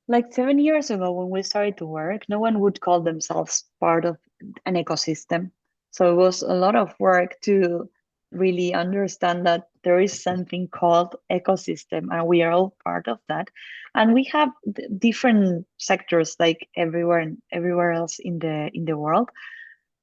Like 7 years ago, when we started to work, no one would call themselves part of an ecosystem. So it was a lot of work to really understand that there is something called ecosystem, and we are all part of that. And we have different sectors, like everywhere else in the world.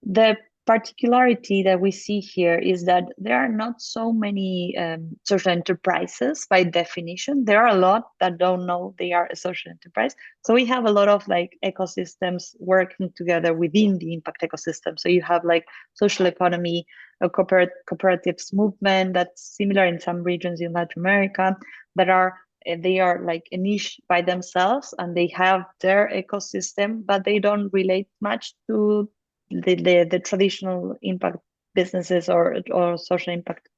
The particularity that we see here is that there are not so many social enterprises by definition. There are a lot that don't know they are a social enterprise. So we have a lot of like ecosystems working together within the impact ecosystem. So you have like social economy, a cooperatives movement that's similar in some regions in Latin America that are they are like a niche by themselves and they have their ecosystem, but they don't relate much to the traditional impact businesses or social impact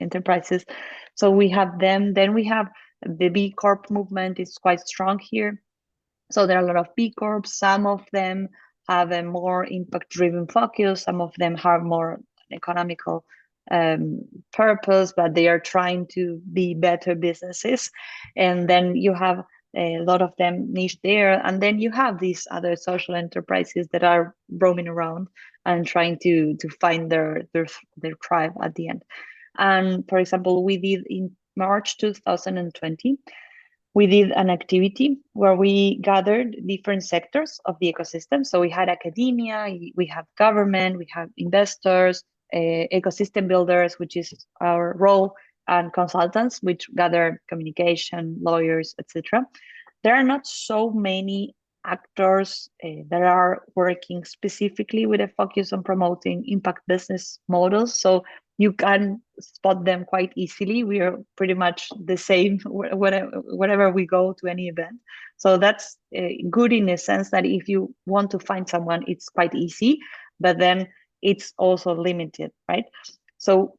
enterprises. So we have them. Then we have the B Corp movement is quite strong here. So there are a lot of B Corps. Some of them have a more impact-driven focus. Some of them have more economical purpose, but they are trying to be better businesses. And then you have a lot of them niche there. And then you have these other social enterprises that are roaming around and trying to find their tribe at the end. And for example, we did in March 2020, we did an activity where we gathered different sectors of the ecosystem. So we had academia, we have government, we have investors, ecosystem builders, which is our role, and consultants, which gather communication, lawyers, etc. There are not so many actors that are working specifically with a focus on promoting impact business models. So you can spot them quite easily. We are pretty much the same whenever we go to any event. So that's good in a sense that if you want to find someone, it's quite easy, but then it's also limited, right? So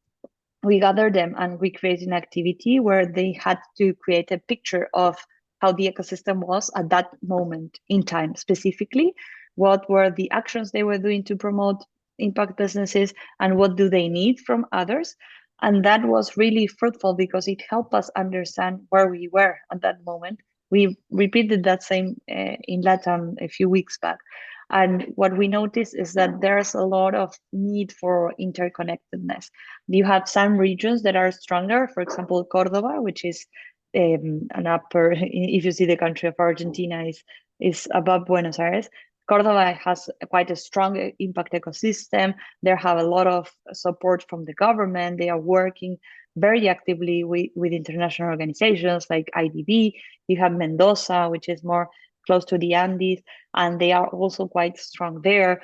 we gathered them and we created an activity where they had to create a picture of how the ecosystem was at that moment in time, specifically what were the actions they were doing to promote impact businesses and what do they need from others. And that was really fruitful because it helped us understand where we were at that moment. We repeated that same in Latam a few weeks back. And what we noticed is that there's a lot of need for interconnectedness. You have some regions that are stronger, for example, Cordoba, which is an upper, if you see the country of Argentina is above Buenos Aires. Cordoba has quite a strong impact ecosystem. They have a lot of support from the government. They are working very actively with international organizations like IDB. You have Mendoza, which is more close to the Andes, and they are also quite strong there.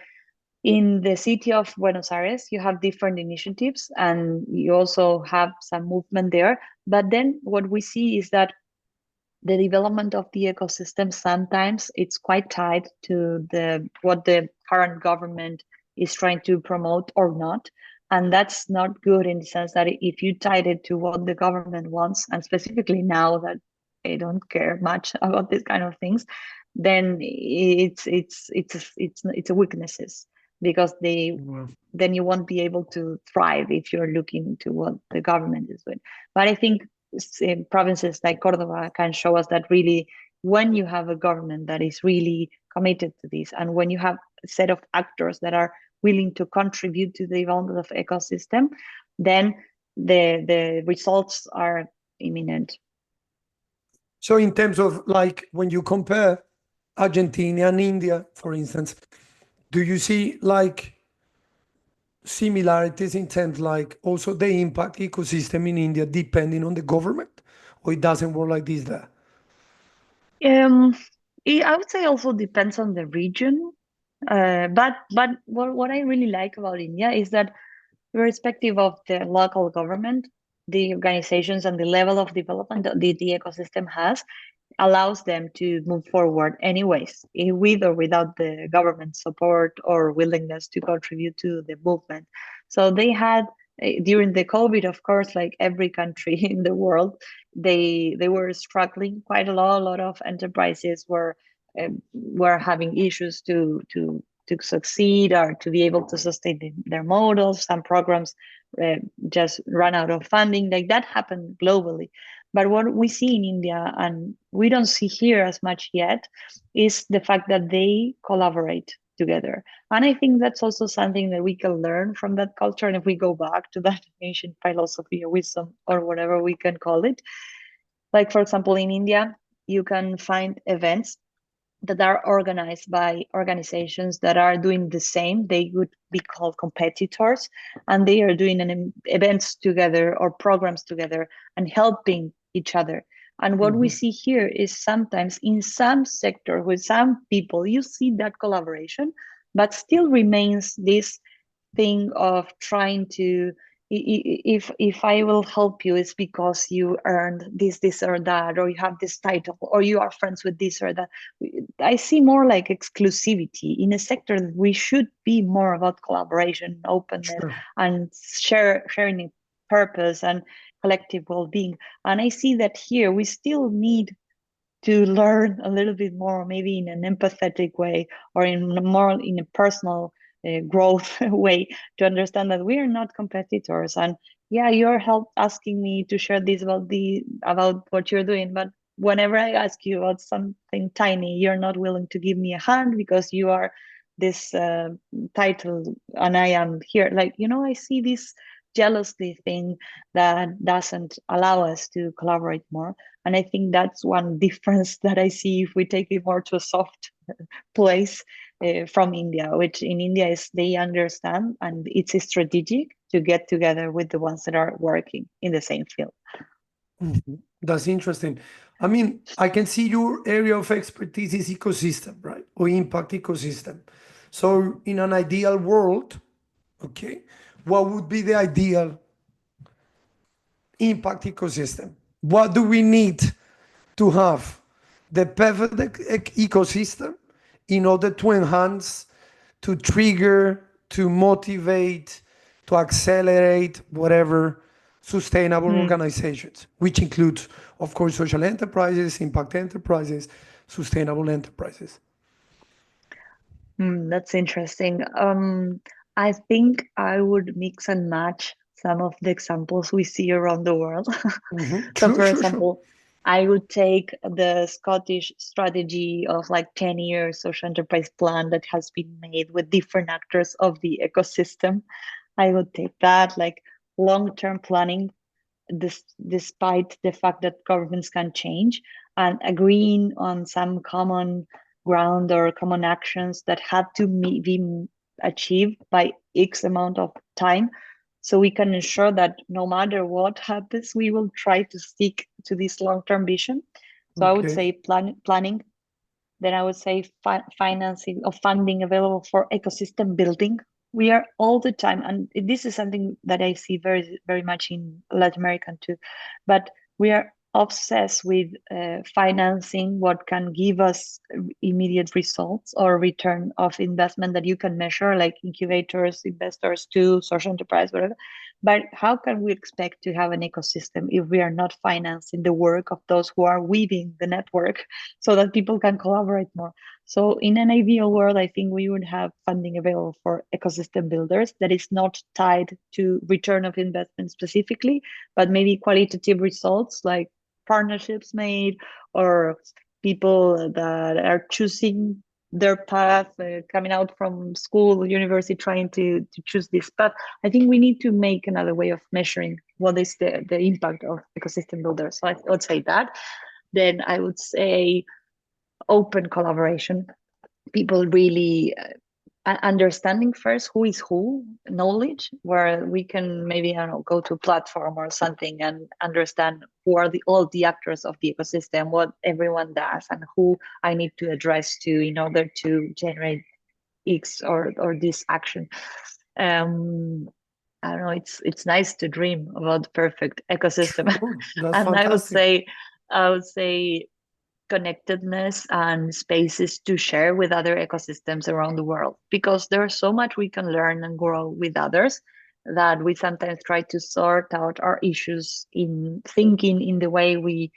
In the city of Buenos Aires, you have different initiatives and you also have some movement there. But then what we see is that the development of the ecosystem sometimes it's quite tied to the what the current government is trying to promote or not. And that's not good in the sense that if you tied it to what the government wants, and specifically now that they don't care much about these kind of things, then it's a weaknesses because they Well, then you won't be able to thrive if you're looking to what the government is doing. But I think provinces like Cordoba can show us that really when you have a government that is really committed to this and when you have a set of actors that are willing to contribute to the development of ecosystem, then the results are imminent. so in terms of like when you compare Argentina and India, for instance, do you see like similarities in terms like also the impact ecosystem in India depending on the government, or it doesn't work like this there? Um, I would say also depends on the region. But what I really like about India is that irrespective of the local government, the organizations and the level of development that the ecosystem has allows them to move forward anyways, with or without the government support or willingness to contribute to the movement. So they had during the COVID, of course, like every country in the world, they were struggling quite a lot. A lot of enterprises were having issues to succeed or to be able to sustain their models. Some programs just run out of funding. Like that happened globally. But what we see in India, and we don't see here as much yet, is the fact that they collaborate together. And I think that's also something that we can learn from that culture. And if we go back to that ancient philosophy or wisdom or whatever we can call it, like for example, in India, you can find events that are organized by organizations that are doing the same. They would be called competitors, and they are doing events together or programs together and helping each other. And what we Mhm. see here is sometimes in some sector with some people, you see that collaboration, but still remains this thing of trying to if I will help you, it's because you earned this or that, or you have this title, or you are friends with this or that. I see more like exclusivity in a sector that we should be more about collaboration, openness, Sure. and sharing purpose and collective well-being. And I see that here we still need to learn a little bit more, maybe in an empathetic way or in a personal growth way, to understand that we are not competitors. And yeah, you're help asking me to share this about what you're doing, but whenever I ask you about something tiny, you're not willing to give me a hand because you are this title and I am here. Like, I see this jealousy thing that doesn't allow us to collaborate more. And I think that's one difference that I see if we take it more to a soft place from India, which in India is they understand and it's strategic to get together with the ones that are working in the same field. Mhm. That's interesting. I mean, I can see your area of expertise is ecosystem, right? Or impact ecosystem. So, in an ideal world, okay, what would be the ideal impact ecosystem? What do we need to have the perfect ecosystem in order to enhance, to trigger, to motivate, to accelerate whatever sustainable Mm, organizations, which includes, of course, social enterprises, impact enterprises, sustainable enterprises. that's interesting. I think I would mix and match some of the examples we see around the world. So, Sure, for sure, sure. example, I would take the Scottish strategy of like 10-year social enterprise plan that has been made with different actors of the ecosystem. I would take that like long-term planning, despite the fact that governments can change, and agreeing on some common ground or common actions that have to be achieved by X amount of time. So we can ensure that no matter what happens, we will try to stick to this long term vision. So I would Okay. say planning. Then I would say financing or funding available for ecosystem building. We are all the time, and this is something that I see very, very much in Latin America too, but we are obsessed with financing what can give us immediate results or return of investment that you can measure, like incubators, investors too, social enterprise, whatever. But how can we expect to have an ecosystem if we are not financing the work of those who are weaving the network so that people can collaborate more? So in an ideal world, I think we would have funding available for ecosystem builders that is not tied to return of investment specifically, but maybe qualitative results like partnerships made or people that are choosing their path, coming out from school, university, trying to choose this path. I think we need to make another way of measuring what is the impact of ecosystem builders. So I would say that. Then I would say open collaboration. People really understanding first who is who, knowledge, where we can maybe, I don't know, go to a platform or something and understand who are all the actors of the ecosystem, what everyone does, and who I need to address to in order to generate X or this action. Um, I don't know. It's nice to dream about the perfect ecosystem, Sure. That's and fantastic. I would say connectedness and spaces to share with other ecosystems around the world, because there's so much we can learn and grow with others that we sometimes try to sort out our issues in thinking in the way we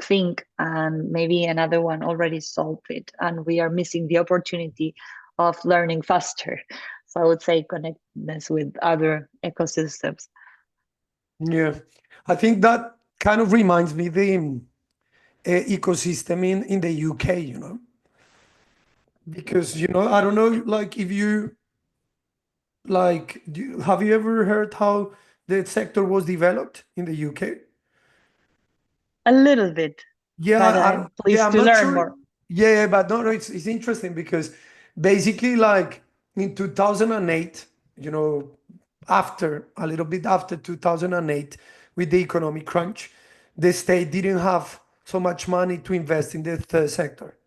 think, and maybe another one already solved it and we are missing the opportunity of learning faster. So I would say connectedness with other ecosystems. Yeah. I think that kind of reminds me the ecosystem in the UK, because, I don't know, like if you, like, have you ever heard how the sector was developed in the UK? A little bit, Yeah, but I'm yeah, pleased I'm to not learn sure. more. Yeah, but no, it's interesting because basically, like in 2008, after a little bit after 2008, with the economic crunch, the state didn't have so much money to invest in the third sector.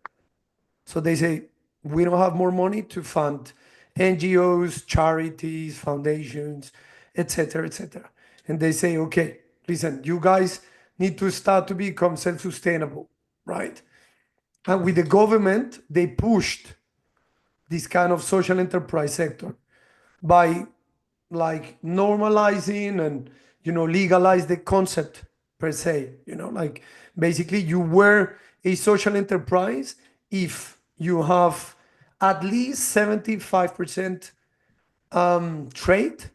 So they say, we don't have more money to fund NGOs, charities, foundations, etc., etc. And they say, okay, listen, you guys need to start to become self-sustainable, right? And with the government, they pushed this kind of social enterprise sector by like normalizing and legalize the concept per se. Like basically you were a social enterprise if you have at least 75% trade,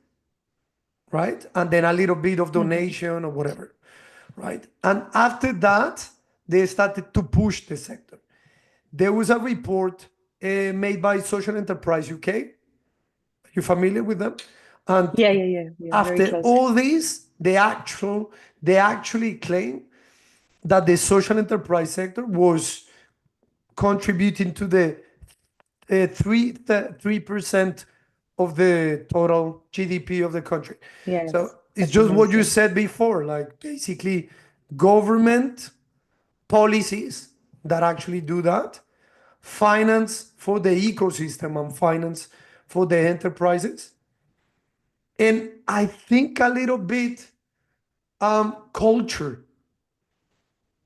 right, and then a little bit of Mhm. donation or whatever, right? And after that they started to push the sector. There was a report made by Social Enterprise UK. You familiar with them? And Yeah, yeah, yeah. We are very after close. all this, they actually claim that the social enterprise sector was contributing to the 3% of the total GDP of the country. So Yes, it's that's just what you amazing. said before, like basically government policies that actually do that, finance for the ecosystem and finance for the enterprises, and I think a little bit culture,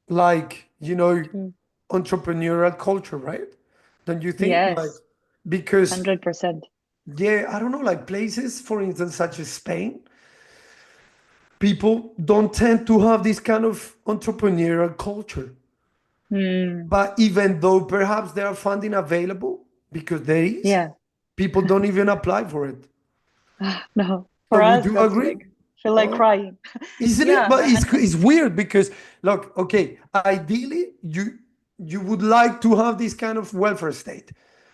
like Mm. entrepreneurial culture, right? Don't you think? Like, Yes, because 100%. yeah, I don't know, like places, for instance, such as Spain, people don't tend to have this kind of entrepreneurial culture. Mm. But even though perhaps there are funding available, because there is, Yeah. people don't even apply for it. No, So for would us, you that's agree? like, feel like Oh, crying. isn't it? But Yeah. it's weird because look, okay, ideally you would like to have this kind of welfare state,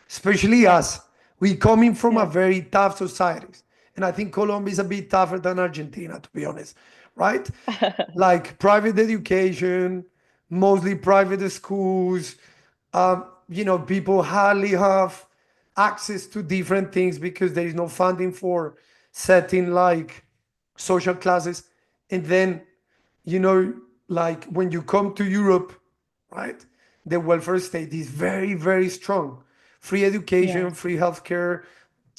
especially Yeah. us. We coming from a Yeah. very tough societies, and I think Colombia is a bit tougher than Argentina, to be honest, right? Like private education, mostly private schools. People hardly have access to different things because there is no funding for setting like social classes. And then, you know, like when you come to Europe, right? The welfare state is very, very strong. Free education, Yes. free healthcare.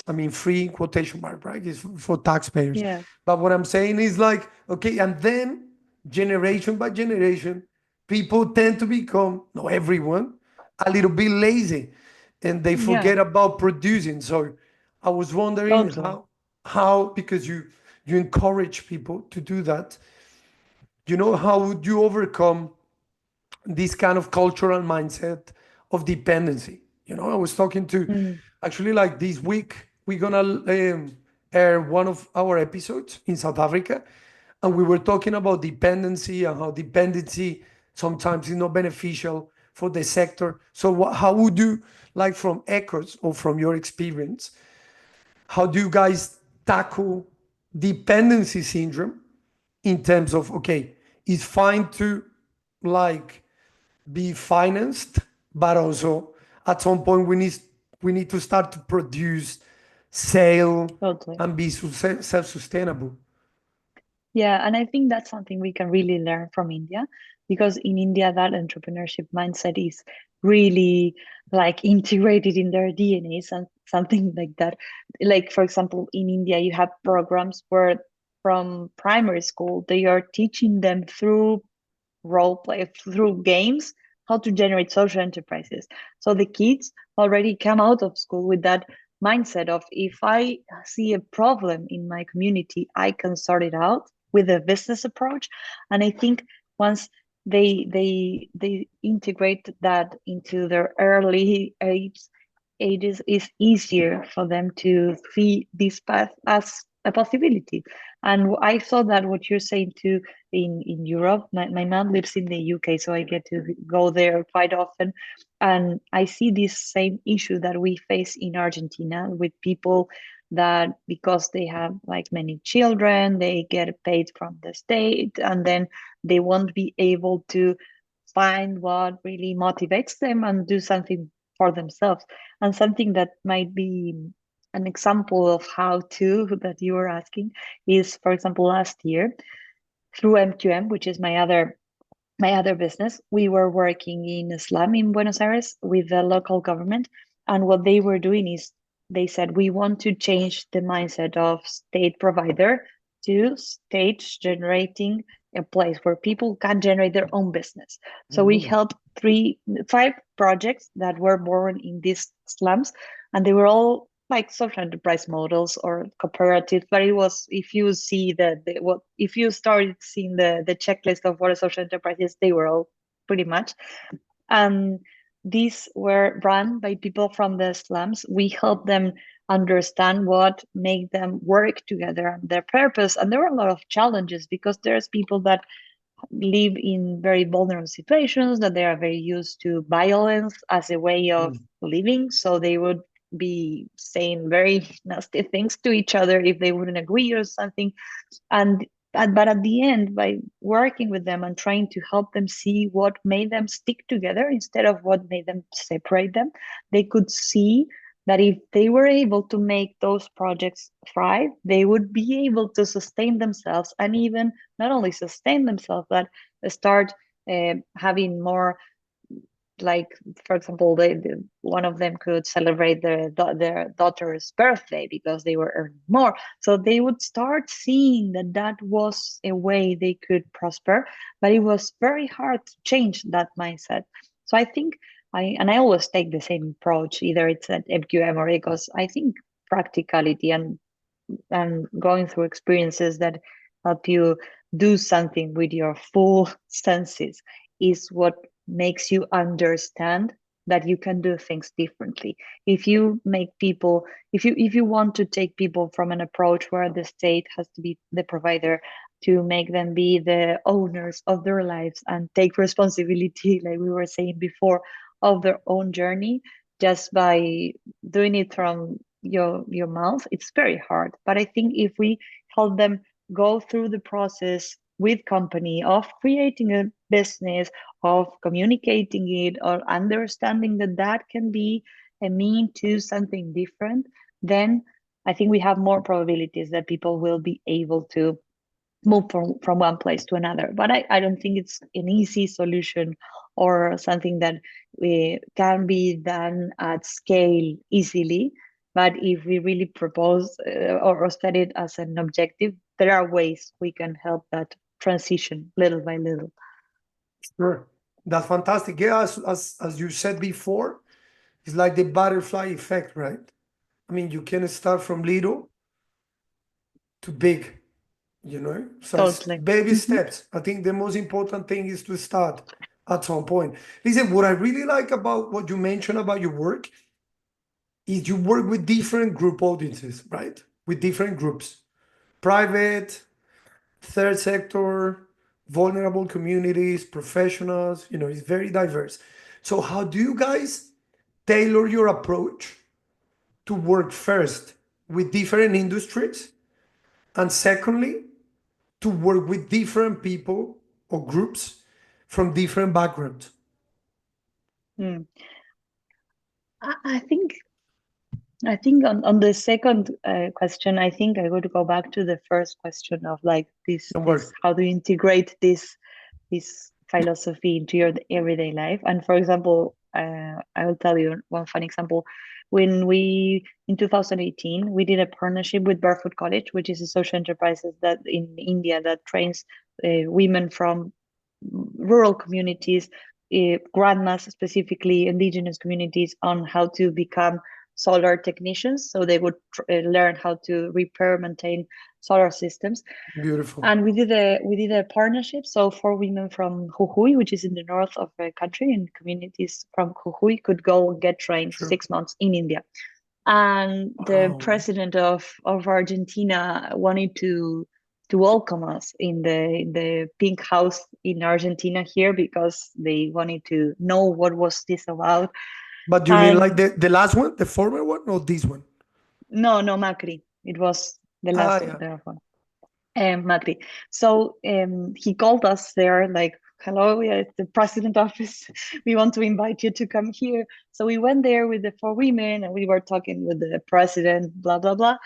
I mean, free in quotation mark, right? It's for taxpayers. Yeah. But what I'm saying is like, okay, and then generation by generation, people tend to become, not everyone, a little bit lazy, and they Yeah. forget about producing. So I was wondering Totally. how because you encourage people to do that, how would you overcome this kind of cultural mindset of dependency? I was talking to, Mm. actually, like this week, we're gonna air one of our episodes in South Africa, and we were talking about dependency and how dependency sometimes is not beneficial for the sector. So, how would you, like from Ekhos or from your experience, how do you guys tackle dependency syndrome in terms of, okay, it's fine to like be financed, but also at some point we need to start to produce, sell, Totally. and be self-sustainable. Yeah, and I think that's something we can really learn from India, because in India that entrepreneurship mindset is really like integrated in their DNA, something like that. Like for example, in India you have programs where from primary school they are teaching them through role play, through games, how to generate social enterprises. So the kids already come out of school with that mindset of, if I see a problem in my community, I can sort it out with a business approach. And I think once they integrate that into their early ages, is easier for them to see this path as a possibility. And I saw that what you're saying too in Europe. My mom lives in the UK, so I get to go there quite often. And I see this same issue that we face in Argentina with people that, because they have like many children, they get paid from the state, and then they won't be able to find what really motivates them and do something for themselves. And something that might be an example of how to that you were asking is, for example, last year through MQM, which is my other business, we were working in a slum in Buenos Aires with the local government. And what they were doing is they said, we want to change the mindset of state provider to state generating a place where people can generate their own business. So we Mhm. helped five projects that were born in these slums, and they were all like social enterprise models or cooperative. But it was, if you see what if you started seeing the checklist of what a social enterprise is, they were all pretty much. And these were run by people from the slums. We helped them understand what made them work together and their purpose. And there were a lot of challenges, because there's people that live in very vulnerable situations, that they are very used to violence as a way of Mm. living. So they would be saying very nasty things to each other if they wouldn't agree or something. And but at the end, by working with them and trying to help them see what made them stick together instead of what made them separate them, they could see that if they were able to make those projects thrive, they would be able to sustain themselves, and even not only sustain themselves, but start having more, like for example, one of them could celebrate their daughter's birthday because they were earning more. So they would start seeing that that was a way they could prosper. But it was very hard to change that mindset. So I think I always take the same approach, either it's at MQM or Ekhos. I think practicality and going through experiences that help you do something with your full senses is what makes you understand that you can do things differently. If you make people, if you want to take people from an approach where the state has to be the provider, to make them be the owners of their lives and take responsibility, like we were saying before, of their own journey, just by doing it from your mouth, it's very hard. But I think if we help them go through the process with company of creating a business, of communicating it, or understanding that that can be a mean to something different, then I think we have more probabilities that people will be able to move from one place to another. But I don't think it's an easy solution or something that we can be done at scale easily. But if we really propose or set it as an objective, there are ways we can help that transition little by little. Sure. That's fantastic. Yeah, as you said before, it's like the butterfly effect, right? I mean, you can start from little to big, So it's Totally. baby Mhm. steps. I think the most important thing is to start at some point. Listen, what I really like about what you mentioned about your work is you work with different group audiences, right? With different groups, private, third sector, vulnerable communities, professionals, it's very diverse. So how do you guys tailor your approach to work first with different industries, and secondly to work with different people or groups from different backgrounds? Mm. I think on the second question, I think I would go back to the first question of like Don't worry. this how do you integrate this philosophy into your everyday life. And for example, I will tell you one fun example. When we in 2018 we did a partnership with Barefoot College, which is a social enterprise that in India that trains women from rural communities, grandmas specifically indigenous communities, on how to become solar technicians. So they would learn how to repair, maintain solar systems. Beautiful. And we did a partnership. So for women from Jujuy, which is in the north of the country, and communities from Jujuy could go and get trained Sure. 6 months in India. And the Wow. president of Argentina wanted to welcome us in the pink house in Argentina here because they wanted to know what was this about. But you mean like And the last one, the former one, or this one? no, Macri. It was the Ah, last yeah. one. Macri. So he called us there, like, hello, we are at the president office. We want to invite you to come here. So we went there with the four women and we were talking with the president, blah, blah, blah.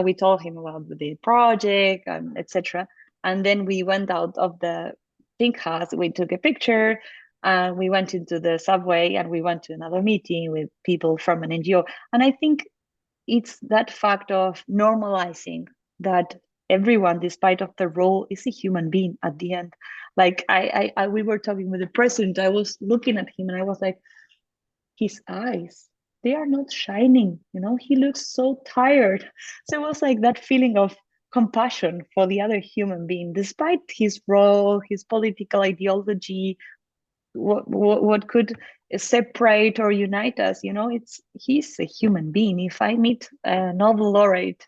We told him about the project and etc. And then we went out of the pink house. We took a picture and we went into the subway and we went to another meeting with people from an NGO. And I think it's that fact of normalizing that everyone, despite of the role, is a human being at the end. Like we were talking with the president. I was looking at him and I was like, his eyes, they are not shining. He looks so tired. So it was like that feeling of compassion for the other human being, despite his role, his political ideology, what could separate or unite us. He's a human being. If I meet a Nobel laureate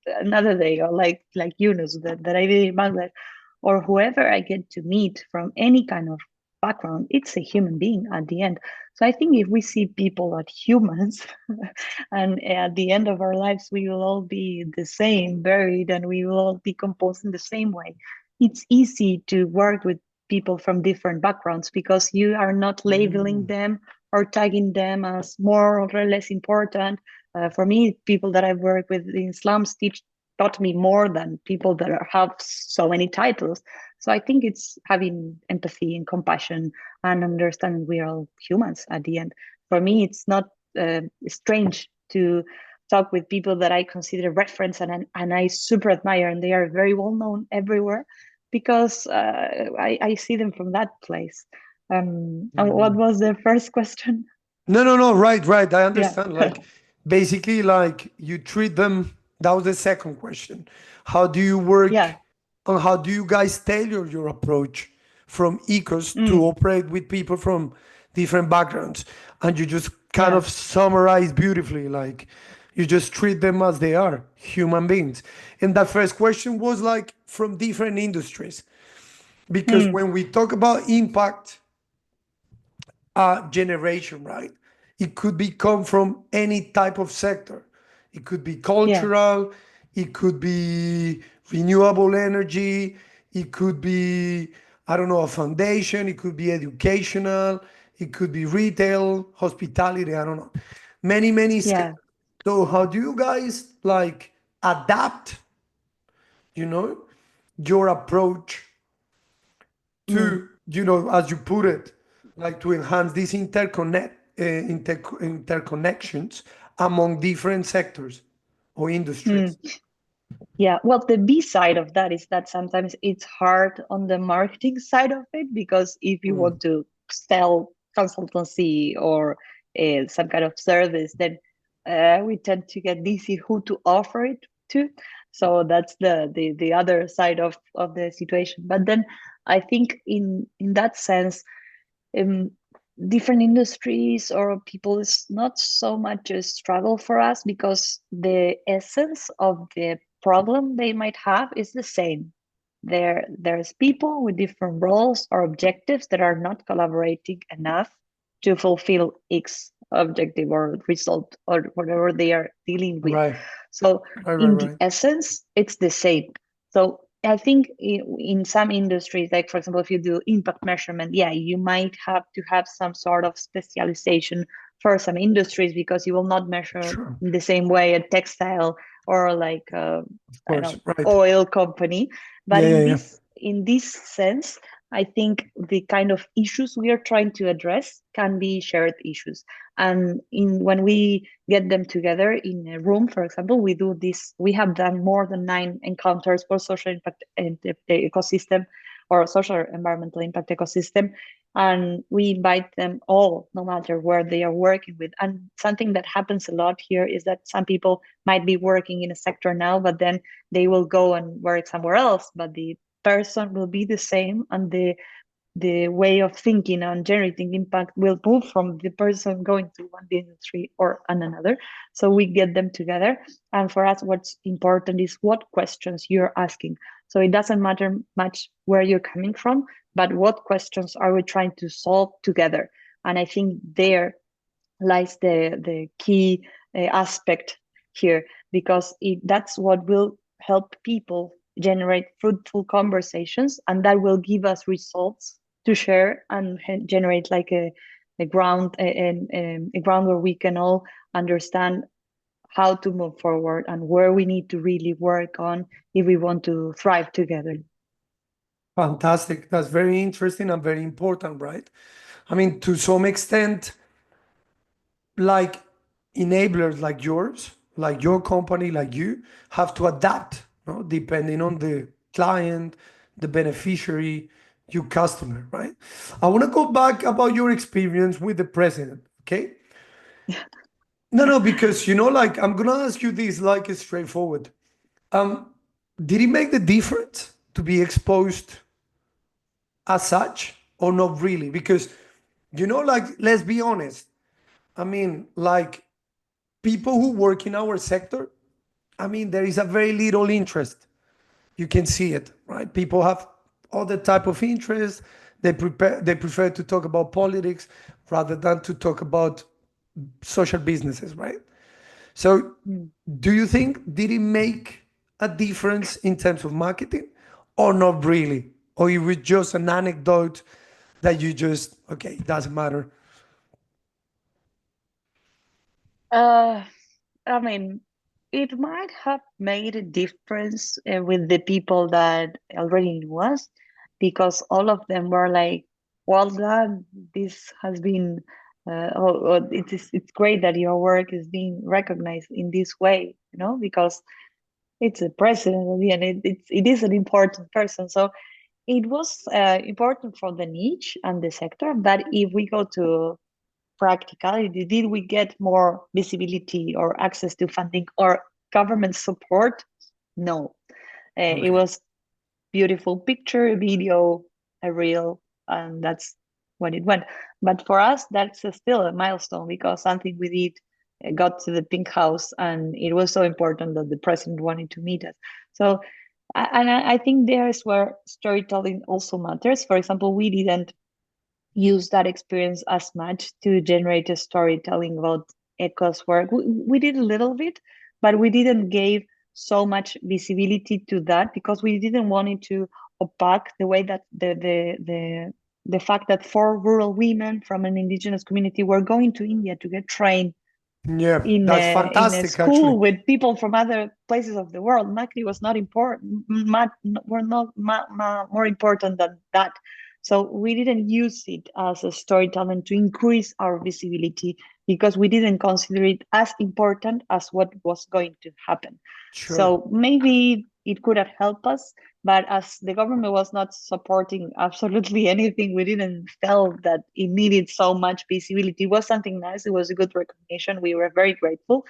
another day, or like Yunus that I did in Bangladesh, or whoever I get to meet from any kind of background, it's a human being at the end. So I think if we see people as humans and at the end of our lives we will all be the same, buried, and we will all decompose in the same way, it's easy to work with people from different backgrounds because you are not labeling Mm. them or tagging them as more or less important. For me, people that I've worked with in slums taught me more than people that have so many titles. So I think it's having empathy and compassion and understanding we are all humans at the end. For me, it's not strange to talk with people that I consider reference and I super admire, and they are very well known everywhere because I see them from that place. And what Mm. was the first question? No. Right, right. I Yeah, understand. Like, basically, like you treat them. That was the second question. How do you work, yeah, and how do you guys tailor your approach from Ekhos to mm, operate with people from different backgrounds? And you just kind yeah, of summarize beautifully, like you just treat them as they are, human beings. And that first question was like from different industries. Because mm, when we talk about impact, generation, right? It could be come from any type of sector. It could be yeah, cultural, it could be renewable energy, it could be, I don't know, a foundation, it could be educational, it could be retail, hospitality, I don't know. Many sectors. yeah. So how do you guys like adapt, you know, your approach to, as you put it, like to enhance these interconnections among different sectors or industries. Mm. Yeah, well, the B side of that is that sometimes it's hard on the marketing side of it, because if you Mm, want to sell consultancy or some kind of service, then we tend to get busy who to offer it to. So that's the other side of the situation. But then I think in that sense, um, different industries or people is not so much a struggle for us, because the essence of the problem they might have is the same. There's people with different roles or objectives that are not collaborating enough to fulfill X objective or result or whatever they are dealing with. right, So right, right, in the right. essence, it's the same. So I think in some industries, like for example, if you do impact measurement, yeah, you might have to have some sort of specialization for some industries, because you will not measure Sure, in the same way a textile or like of I don't course, know, right. oil company. But Yeah, yeah, in yeah. this sense, I think the kind of issues we are trying to address can be shared issues. And in when we get them together in a room, for example, we do this. We have done more than 9 encounters for social impact and the ecosystem, or social environmental impact ecosystem, and we invite them all, no matter where they are working with. And something that happens a lot here is that some people might be working in a sector now, but then they will go and work somewhere else, but the person will be the same, and the way of thinking and generating impact will move from the person going to one industry or another. So we get them together. And for us, what's important is what questions you're asking. So it doesn't matter much where you're coming from, but what questions are we trying to solve together? And I think there lies the key aspect here, because that's what will help people generate fruitful conversations, and that will give us results to share and generate like a ground a ground where we can all understand how to move forward and where we need to really work on if we want to thrive together. Fantastic. That's very interesting and very important, right? I mean, to some extent, like enablers like yours, like your company, like you, have to adapt, no? Depending on the client, the beneficiary, your customer, right? I want to go back about your experience with the president, okay? No, no, because like I'm gonna ask you this like it's straightforward. Um, did it make the difference to be exposed as such or not really? Because like let's be honest. I mean, like people who work in our sector, I mean, there is a very little interest. You can see it, right? People have other type of interest. They prefer to talk about politics rather than to talk about social businesses, right? So, Mm. do you think did it make a difference in terms of marketing, or not really, or it was just an anecdote that you just okay, it doesn't matter? uh I mean, it might have made a difference with the people that already knew us, because all of them were like, "Well done! This has been, it's great that your work is being recognized in this way." Because it's a president at the end. It is an important person, so it was important for the niche and the sector. But if we go to practicality, did we get more visibility or access to funding or government support? No. It Okay. was beautiful picture, a video, a reel, and that's what it went. But for us, that's still a milestone, because something we did got to the pink house, and it was so important that the president wanted to meet us. So I think there's where storytelling also matters. For example, we didn't use that experience as much to generate a storytelling about Ekhos work. We did a little bit, but we didn't give so much visibility to that, because we didn't want it to opaque the way that the fact that 4 rural women from an indigenous community were going to India to get trained Yeah, in that's a fantastic, actually. school with people from other places of the world. Macri was not important, were not more important than that. So we didn't use it as a storytelling to increase our visibility because we didn't consider it as important as what was going to happen. Sure. So maybe it could have helped us, but as the government was not supporting absolutely anything, we didn't feel that it needed so much visibility. It was something nice. It was a good recognition. We were very grateful.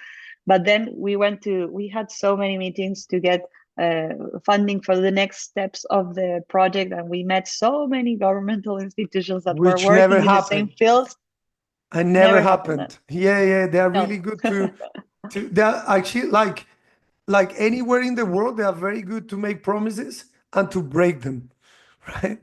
But then we had so many meetings to get uh, funding for the next steps of the project. And we met so many governmental institutions that were Which never working in the same happened. fields. And never Never happened then. happened. Yeah, yeah, they are really No. good to they are actually like anywhere in the world, they are very good to make promises and to break them, right?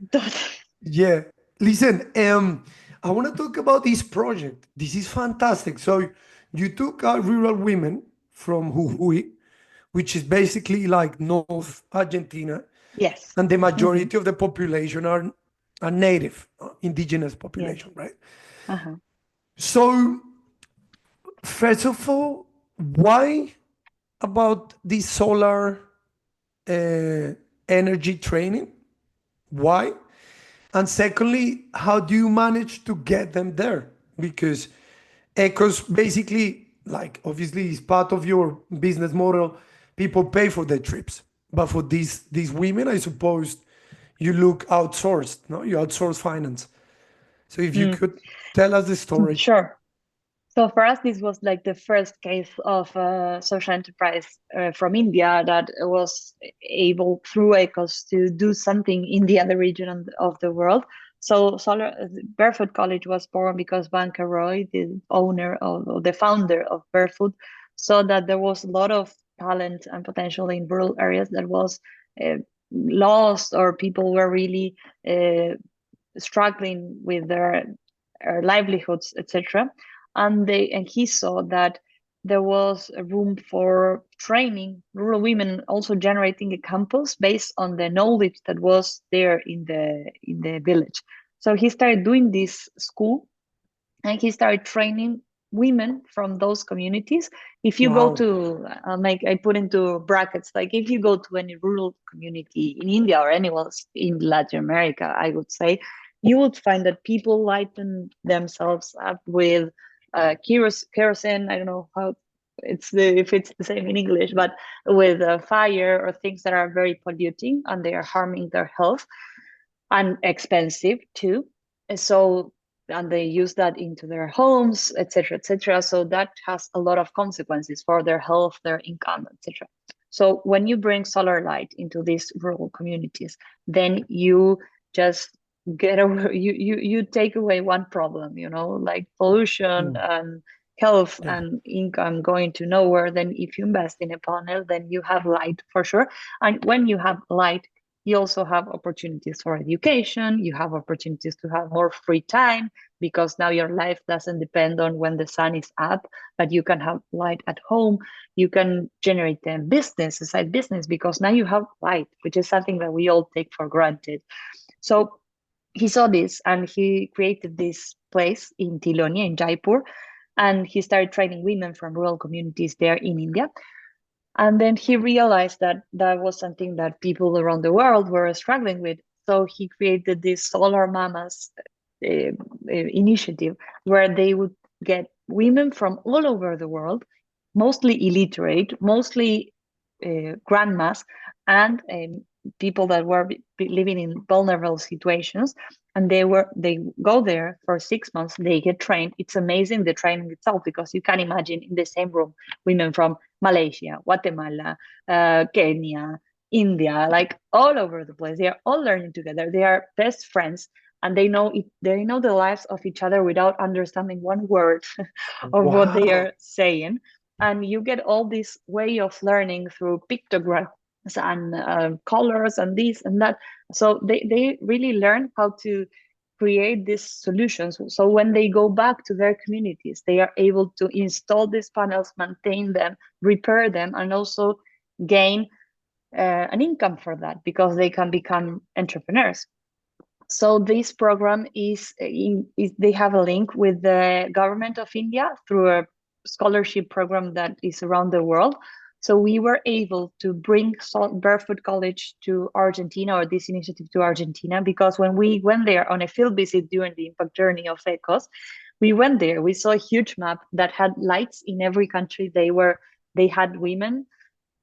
Yeah. Listen, I want to talk about this project. This is fantastic. So you took rural women from Jujuy, which is basically like North Argentina, Yes. and the Hmm. majority of the population are native, indigenous Yes. population, right? Uh-huh. So first of all, why about this solar uh, energy training? Why? And secondly, how do you manage to get them there? Because Ekhos basically, like obviously, is part of your business model. People pay for their trips, but for these women, I suppose you look outsourced. No, you outsource finance. So if you Mm. could tell us the story. Sure. So for us, this was like the first case of a social enterprise from India that was able through Ekhos to do something in the other region of the world. So Barefoot College was born because Banker Roy, the owner of or the founder of Barefoot, saw that there was a lot of talent and potential in rural areas that was uh, lost, or people were really struggling with their livelihoods, etc. And he saw that there was a room for training rural women, also generating a campus based on the knowledge that was there in the village. So he started doing this school, and he started training women from those communities. If you go Wow. to I put into brackets, like if you go to any rural community in India or anywhere else in Latin America, I would say you would find that people lighten themselves up with kerosene. I don't know how if it's the same in English, but with fire or things that are very polluting and they are harming their health and expensive too. So, and they use that into their homes, etc., etc. So that has a lot of consequences for their health, their income, etc. So when you bring solar light into these rural communities, then you just get away, you take away one problem, like pollution Yeah. and health Yeah. and income going to nowhere. Then if you invest in a panel, then you have light for sure. And when you have light, you also have opportunities for education. You have opportunities to have more free time because now your life doesn't depend on when the sun is up, but you can have light at home. You can generate a business, a side business, because now you have light, which is something that we all take for granted. So he saw this and he created this place in Tilonia, in Jaipur, and he started training women from rural communities there in India. And then he realized that that was something that people around the world were struggling with. So he created this Solar Mamas initiative where they would get women from all over the world, mostly illiterate, mostly grandmas, and people that were living in vulnerable situations. And they go there for 6 months. They get trained. It's amazing, the training itself, because you can imagine in the same room women from Malaysia, Guatemala, Kenya, India, like all over the place. They are all learning together. They are best friends, and they know the lives of each other without understanding one word of what they Wow. are saying. And you get all this way of learning through pictograms and colors and this and that. So they really learn how to create these solutions. So when they go back to their communities, they are able to install these panels, maintain them, repair them, and also gain an income for that because they can become entrepreneurs. So this program is they have a link with the government of India through a scholarship program that is around the world. So we were able to bring Barefoot College to Argentina, or this initiative to Argentina, because when we went there on a field visit during the impact journey of Ekhos, we went there. We saw a huge map that had lights in every country. They had women,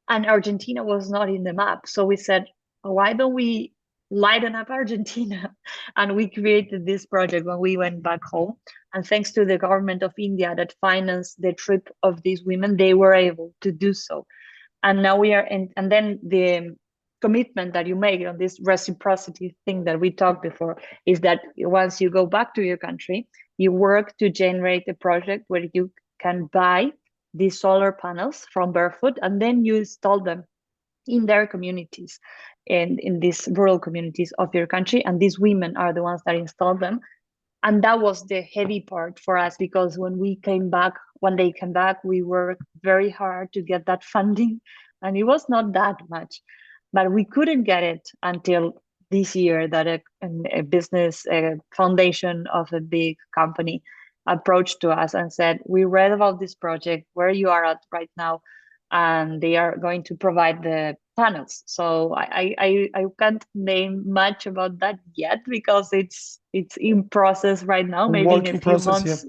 and Argentina was not in the map. So we said, why don't we lighten up Argentina? And we created this project when we went back home. And thanks to the government of India that financed the trip of these women, they were able to do so. And now we are in, and then the commitment that you make on this reciprocity thing that we talked before is that once you go back to your country, you work to generate a project where you can buy these solar panels from Barefoot, and then you install them in their communities and in these rural communities of your country. And these women are the ones that install them. And that was the heavy part for us, because when we came back, when they came back, we worked very hard to get that funding, and it was not that much, but we couldn't get it until this year that a business a foundation of a big company approached to us and said, we read about this project where you are at right now, and they are going to provide the panels. So I can't name much about that yet, because it's in process right now. Maybe Work in a in few process, yeah. months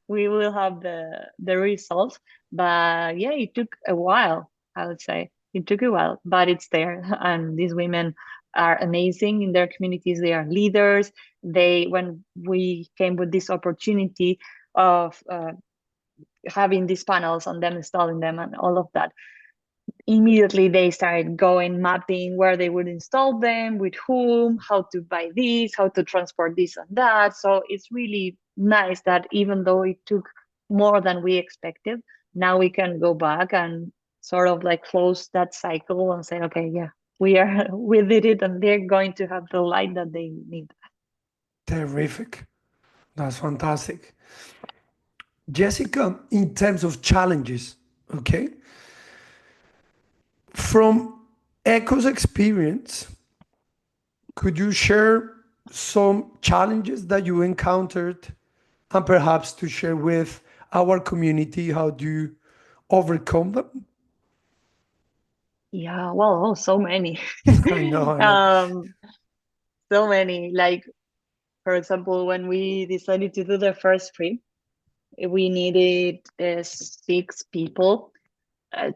we will have the results. But yeah, it took a while. I would say it took a while, but it's there. And these women are amazing in their communities. They are leaders. When we came with this opportunity of having these panels and them installing them and all of that, immediately they started going mapping where they would install them, with whom, how to buy this, how to transport this and that. So it's really nice that even though it took more than we expected, now we can go back and sort of like close that cycle and say, okay, yeah, we did it, and they're going to have the light that they need. Terrific. That's fantastic. Jessica, in terms of challenges, okay, from Echo's experience, could you share some challenges that you encountered and perhaps to share with our community how do you overcome them? Yeah, well, oh, so many. I know, I know. um, so many. Like, for example, when we decided to do the first trip, we needed 6 people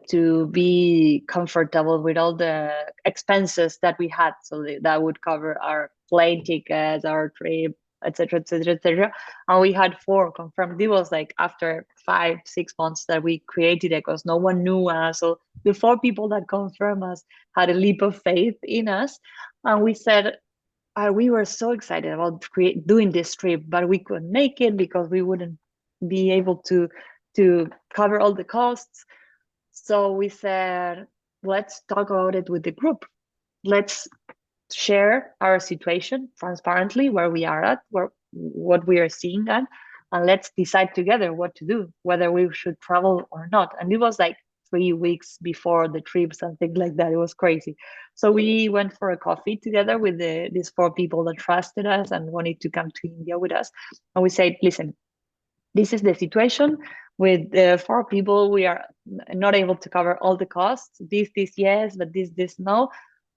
to be comfortable with all the expenses that we had. So that would cover our plane tickets, our trip, etc., etc., etc. And we had 4 confirmed. It was like after 5, 6 months that we created it, because no one knew us. So the 4 people that confirmed us had a leap of faith in us, and we said, we were so excited about doing this trip, but we couldn't make it because we wouldn't be able to cover all the costs. So we said, let's talk about it with the group. Let's share our situation transparently, where we are at, what we are seeing at, and let's decide together what to do, whether we should travel or not. And it was like 3 weeks before the trip, something like that. It was crazy. So we went for a coffee together with these 4 people that trusted us and wanted to come to India with us. And we said, listen, this is the situation with 4 people. We are not able to cover all the costs. This yes, but this no.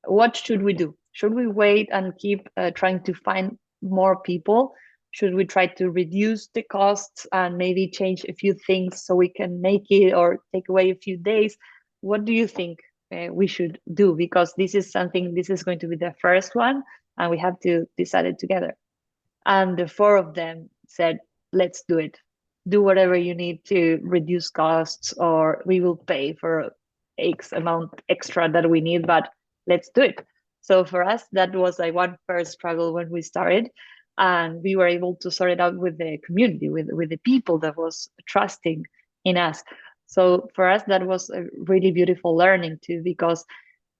What should we do? Should we wait and keep trying to find more people? Should we try to reduce the costs and maybe change a few things so we can make it, or take away a few days? What do you think we should do? Because this is going to be the first one, and we have to decide it together. And the 4 of them said, let's do it. Do whatever you need to reduce costs, or we will pay for X amount extra that we need, but let's do it. So for us, that was like one first struggle when we started, and we were able to sort it out with the community, with the people that was trusting in us. So for us, that was a really beautiful learning too, because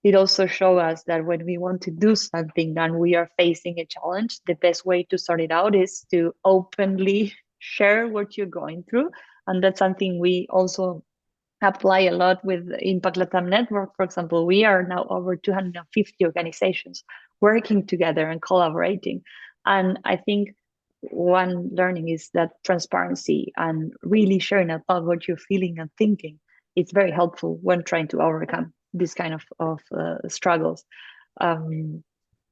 it also shows us that when we want to do something and we are facing a challenge, the best way to sort it out is to openly share what you're going through. And that's something we also apply a lot with Impact Latam Network. For example, we are now over 250 organizations working together and collaborating. And I think one learning is that transparency and really sharing about what you're feeling and thinking, it's very helpful when trying to overcome this kind of struggles. um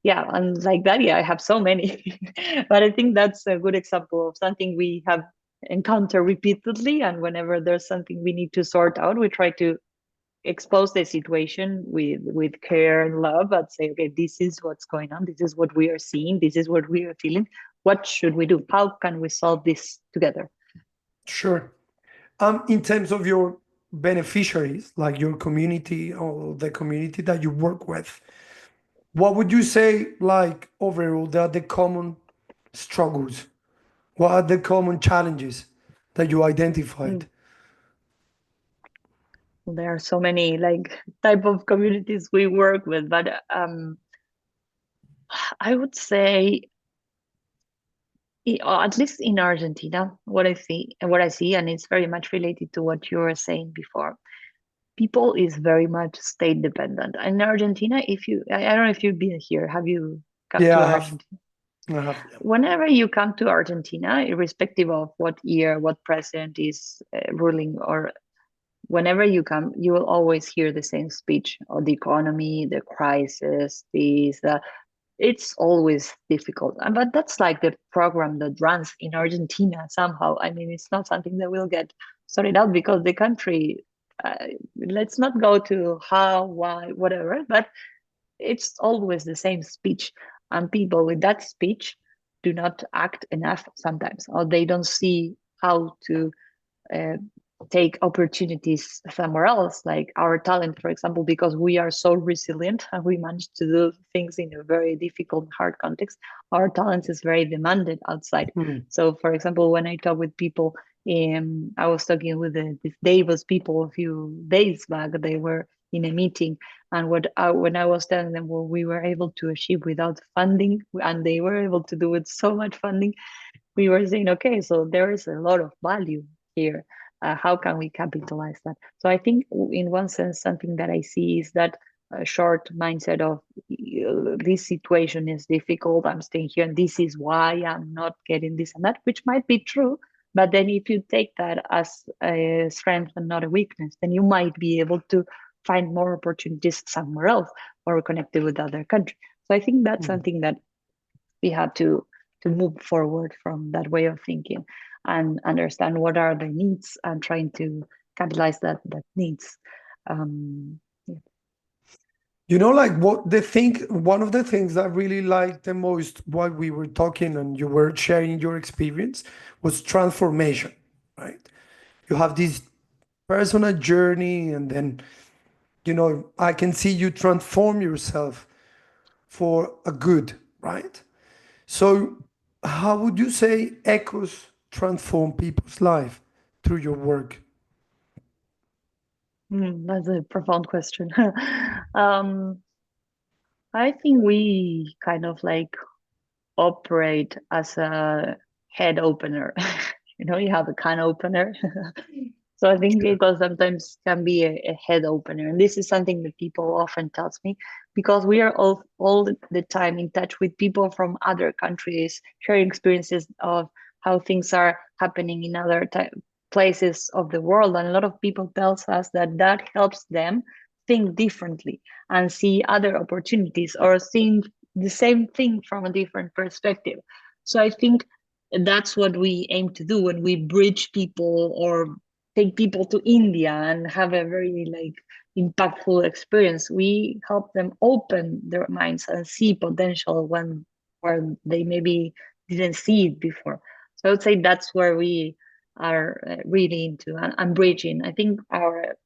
yeah, and like that, yeah, I have so many but I think that's a good example of something we have encountered repeatedly, and whenever there's something we need to sort out, we try to expose the situation with care and love, but say, okay, this is what's going on, this is what we are seeing, this is what we are feeling, what should we do, how can we solve this together? Sure. In terms of your beneficiaries, like your community or the community that you work with, what would you say, like overall, that are the common struggles? What are the common challenges that you identified? Mm. There are so many like type of communities we work with, but I would say, at least in Argentina, what I see, and it's very much related to what you were saying before. People is very much state dependent. In Argentina, if you, I don't know if you've been here, have you come Yeah, to I have. Argentina? I have. Whenever you come to Argentina, irrespective of what year, what president is ruling, or whenever you come, you will always hear the same speech on the economy, the crisis, this, that. It's always difficult. But that's like the program that runs in Argentina somehow. I mean, it's not something that will get sorted out because the country, let's not go to how, why, whatever, but it's always the same speech. And people with that speech do not act enough sometimes, or they don't see how to uh, take opportunities somewhere else, like our talent, for example, because we are so resilient and we manage to do things in a very difficult, hard context. Our talent is very demanded outside. Mm. So, for example, when I talk with people, I was talking with these Davos people a few days back. They were in a meeting, and when I was telling them what we were able to achieve without funding, and they were able to do with so much funding, we were saying, okay, so there is a lot of value here. How can we capitalize that? So I think, in one sense, something that I see is that a short mindset of, this situation is difficult, I'm staying here, and this is why I'm not getting this and that, which might be true. But then, if you take that as a strength and not a weakness, then you might be able to find more opportunities somewhere else or connected with other countries. So I think that's Mm. something that we have to move forward from that way of thinking and understand what are the needs and trying to capitalize that needs. Yeah. You know, like what the thing, one of the things I really liked the most while we were talking and you were sharing your experience was transformation, right? You have this personal journey, and then, I can see you transform yourself for a good, right? So, how would you say Echoes transform people's life through your work? That's a profound question. um, I think we kind of like operate as a head opener. You have a can opener. So I think Sure. it sometimes can be a head opener. And this is something that people often tells me, because we are all the time in touch with people from other countries, sharing experiences of how things are happening in other places of the world. And a lot of people tells us that that helps them think differently and see other opportunities, or seeing the same thing from a different perspective. So I think that's what we aim to do when we bridge people or take people to India and have a very like impactful experience. We help them open their minds and see potential when where they maybe didn't see it before. So I would say that's where we are really into, and bridging. I think our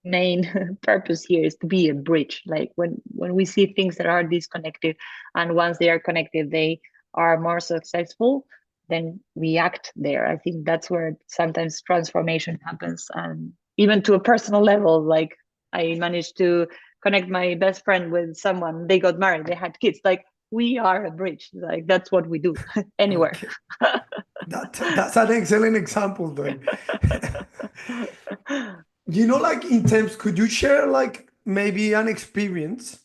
main purpose here is to be a bridge. Like when we see things that are disconnected, and once they are connected they are more successful, then we act there. I think that's where sometimes transformation happens, and even to a personal level. Like, I managed to connect my best friend with someone, they got married, they had kids. Like, we are a bridge. Like, that's what we do anywhere. Okay. That's an excellent example then. Like in terms, could you share like maybe an experience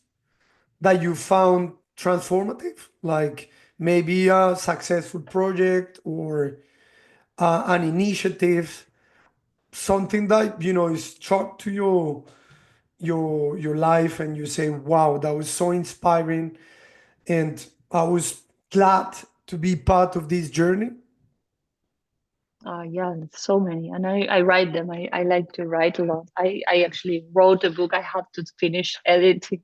that you found transformative? Like maybe a successful project or an initiative, something that is short to your life, and you say, "Wow, that was so inspiring," and I was glad to be part of this journey. Yeah, so many. And I write them. I like to write a lot. I actually wrote a book. I have to finish editing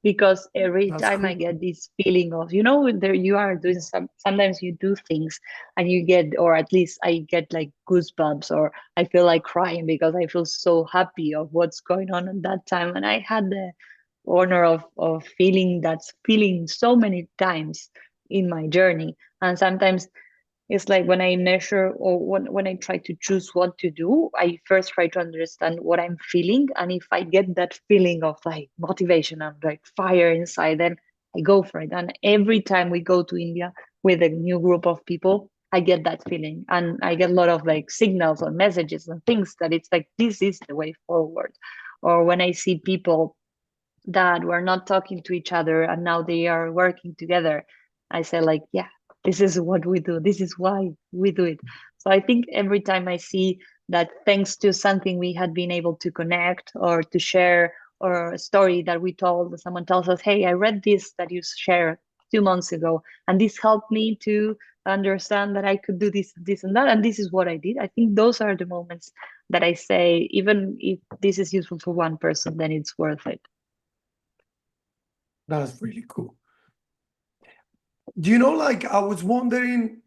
because every That's time I cool. get this feeling of, there you are doing sometimes you do things and you get, or at least I get like goosebumps, or I feel like crying because I feel so happy of what's going on at that time. And I had the honor of feeling that feeling so many times in my journey. And sometimes it's like when I measure, or when I try to choose what to do, I first try to understand what I'm feeling. And if I get that feeling of like motivation and like fire inside, then I go for it. And every time we go to India with a new group of people, I get that feeling. And I get a lot of like signals or messages and things that it's like, this is the way forward. Or when I see people that were not talking to each other and now they are working together, I say like, yeah, this is what we do, this is why we do it. So I think every time I see that thanks to something we had been able to connect or to share, or a story that we told, someone tells us, hey, I read this that you shared 2 months ago and this helped me to understand that I could do this and that, and this is what I did. I think those are the moments that I say, even if this is useful for one person, then it's worth it. That's really cool. Do you know, like, I was wondering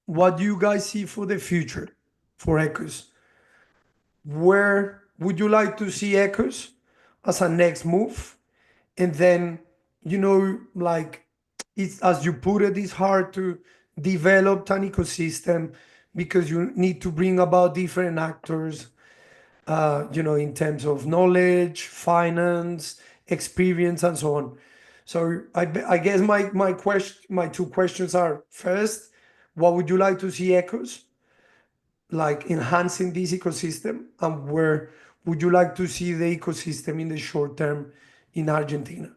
what you guys see for the future for Echoes. Where would you like to see Echoes as a next move? And then, like, it's, as you put it, it's hard to develop an ecosystem because you need to bring about different actors, in terms of knowledge, finance, experience, and so on. So I guess my two questions are: first, what would you like to see Echoes like enhancing this ecosystem, and where would you like to see the ecosystem in the short term in Argentina?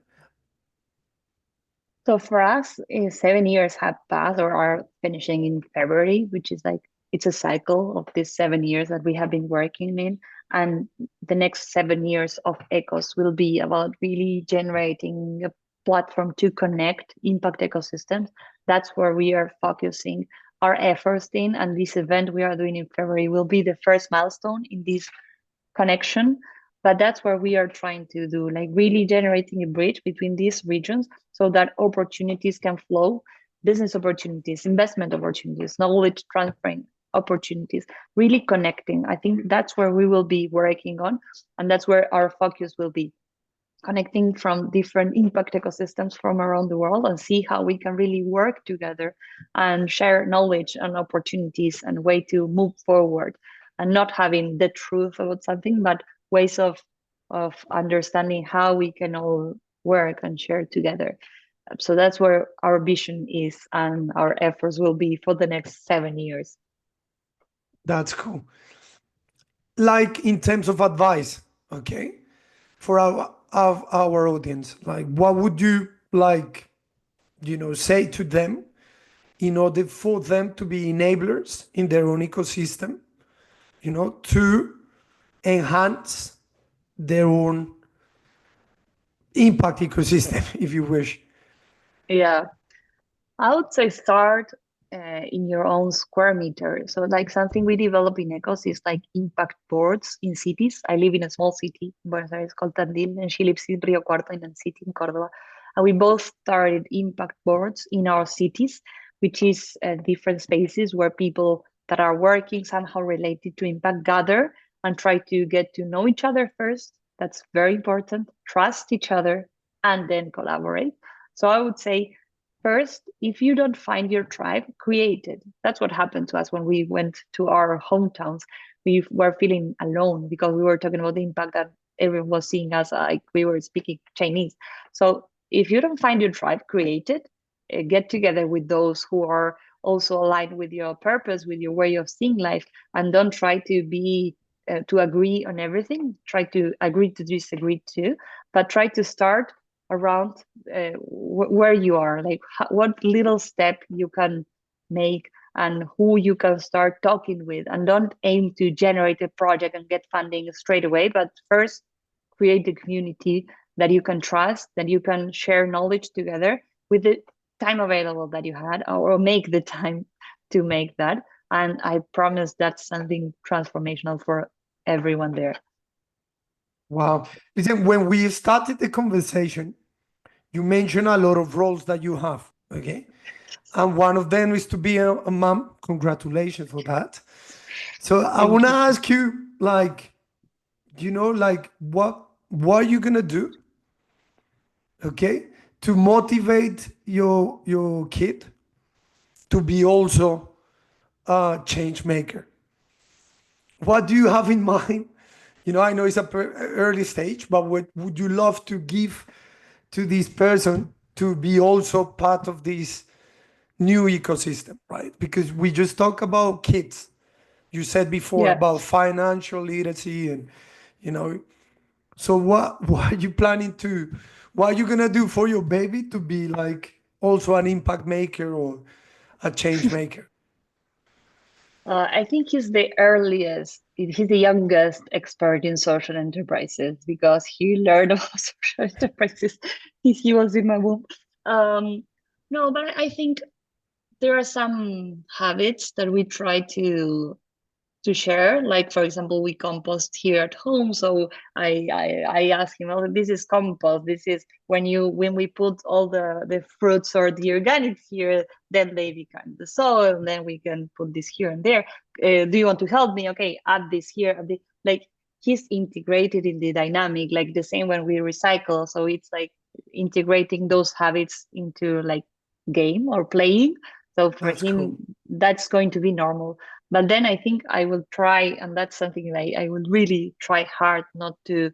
So for us, 7 years have passed or are finishing in February, which is like it's a cycle of these 7 years that we have been working in. And the next 7 years of Ecos will be about really generating a platform to connect impact ecosystems. That's where we are focusing our efforts in. And this event we are doing in February will be the first milestone in this connection. But that's where we are trying to do, like really generating a bridge between these regions so that opportunities can flow, business opportunities, investment opportunities, knowledge transferring opportunities, really connecting. I think that's where we will be working on, and that's where our focus will be, connecting from different impact ecosystems from around the world and see how we can really work together and share knowledge and opportunities and way to move forward, and not having the truth about something, but ways of understanding how we can all work and share together. So that's where our vision is and our efforts will be for the next 7 years. That's cool. Like, in terms of advice, okay, for our audience, like, what would you like, say to them in order for them to be enablers in their own ecosystem, to enhance their own impact ecosystem, if you wish? Yeah, I would say start in your own square meter. So, like something we develop in Ecos is like impact boards in cities. I live in a small city in Buenos Aires called Tandil, and she lives in Rio Cuarto in a city in Córdoba. And we both started impact boards in our cities, which is different spaces where people that are working somehow related to impact gather and try to get to know each other first. That's very important. Trust each other and then collaborate. So, I would say, first, if you don't find your tribe, create it. That's what happened to us when we went to our hometowns. We were feeling alone because we were talking about the impact that everyone was seeing us like we were speaking Chinese. So if you don't find your tribe, create it. Get together with those who are also aligned with your purpose, with your way of seeing life, and don't try to be to agree on everything. Try to agree to disagree too, but try to start around where you are, like what little step you can make and who you can start talking with, and don't aim to generate a project and get funding straight away, but first create a community that you can trust, that you can share knowledge together with the time available that you had, or make the time to make that. And I promise that's something transformational for everyone there. Wow. Listen, when we started the conversation, you mentioned a lot of roles that you have, okay? And one of them is to be a mom. Congratulations for that. So I want Thank to you. ask you, like, like what are you gonna do, okay, to motivate your kid to be also a change maker? What do you have in mind? I know it's a early stage, but what would you love to give to this person to be also part of this new ecosystem, right? Because we just talk about kids. You said before Yeah. about financial literacy and you know so what are you planning to what are you gonna do for your baby to be like also an impact maker or a change maker? I think he's the youngest expert in social enterprises because he learned about social enterprises since he was in my womb. Um, no, but I think there are some habits that we try to share. Like, for example, we compost here at home. So I ask him, oh, this is compost. This is when we put all the fruits or the organics here, then they become the soil, and then we can put this here and there. Do you want to help me? Okay, add this here. Like, he's integrated in the dynamic, like the same when we recycle. So it's like integrating those habits into like game or playing. So for That's him, cool. that's going to be normal. But then I think I will try, and that's something that I would really try hard not to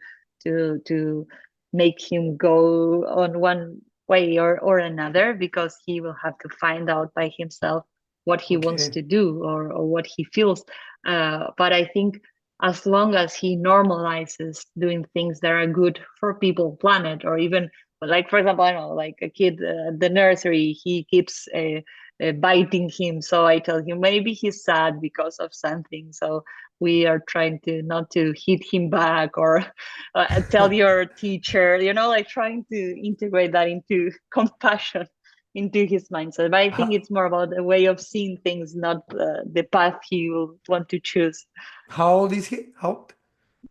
make him go on one way or another, because he will have to find out by himself what he wants Okay. to do, or what he feels. But I think as long as he normalizes doing things that are good for people, planet, or even like, for example, I don't know, like a kid at the nursery, he keeps biting him. So I tell him maybe he's sad because of something. So we are trying to not to hit him back, or tell your teacher, like trying to integrate that into compassion into his mindset. But I think how, it's more about a way of seeing things, not the path he will want to choose. how old is he? How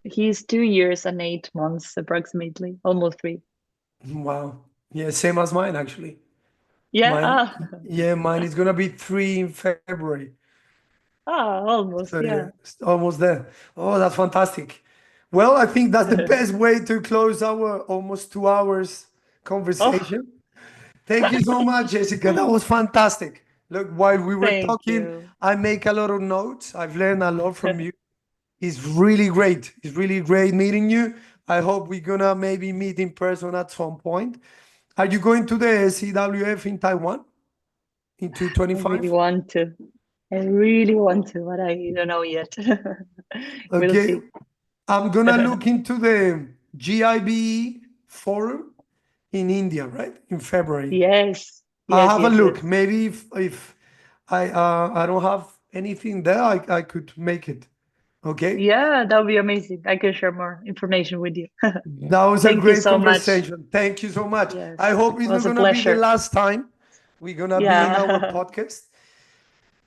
He's 2 years and 8 months, approximately, almost three. Wow. Yeah, same as mine actually. Yeah. Mine, yeah, mine is gonna be 3 in February. Almost. So yeah, Yeah. it's almost there. Oh, that's fantastic. Well, I think that's the best way to close our almost 2 hours Oh, conversation. Thank you so much, Jessica. That was fantastic. Look, while we were thank talking, you. I make a lot of notes. I've learned a lot from you. It's really great. It's really great meeting you. I hope we're gonna maybe meet in person at some point. Are you going to the CWF in Taiwan in I really 2025? want to. I really want to, but I don't know yet. We'll Okay, see. I'm gonna look into the GIB forum in India, right? In February. Yes, I'll yes, have a yes, look. yes. Maybe if I don't have anything there, I could make it. Okay. Yeah, that would be amazing. I can share more information with you. That was a Thank you great so much. conversation. Thank you so much. I Yes, hope it it's not was a gonna be the pleasure. last time we're gonna be in our Yeah. podcast.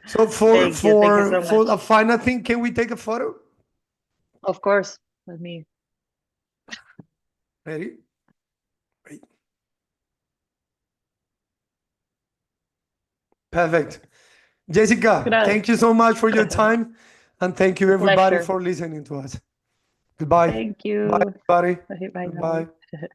So for Thank you. Thank you so for much. a final thing, can we take a photo? Of course. Let me. Ready? Wait. Perfect. Jessica, thank you so much for your time. And thank you, everybody, Pleasure. for listening to us. Goodbye. Thank Bye, you. everybody. Bye bye now. Goodbye.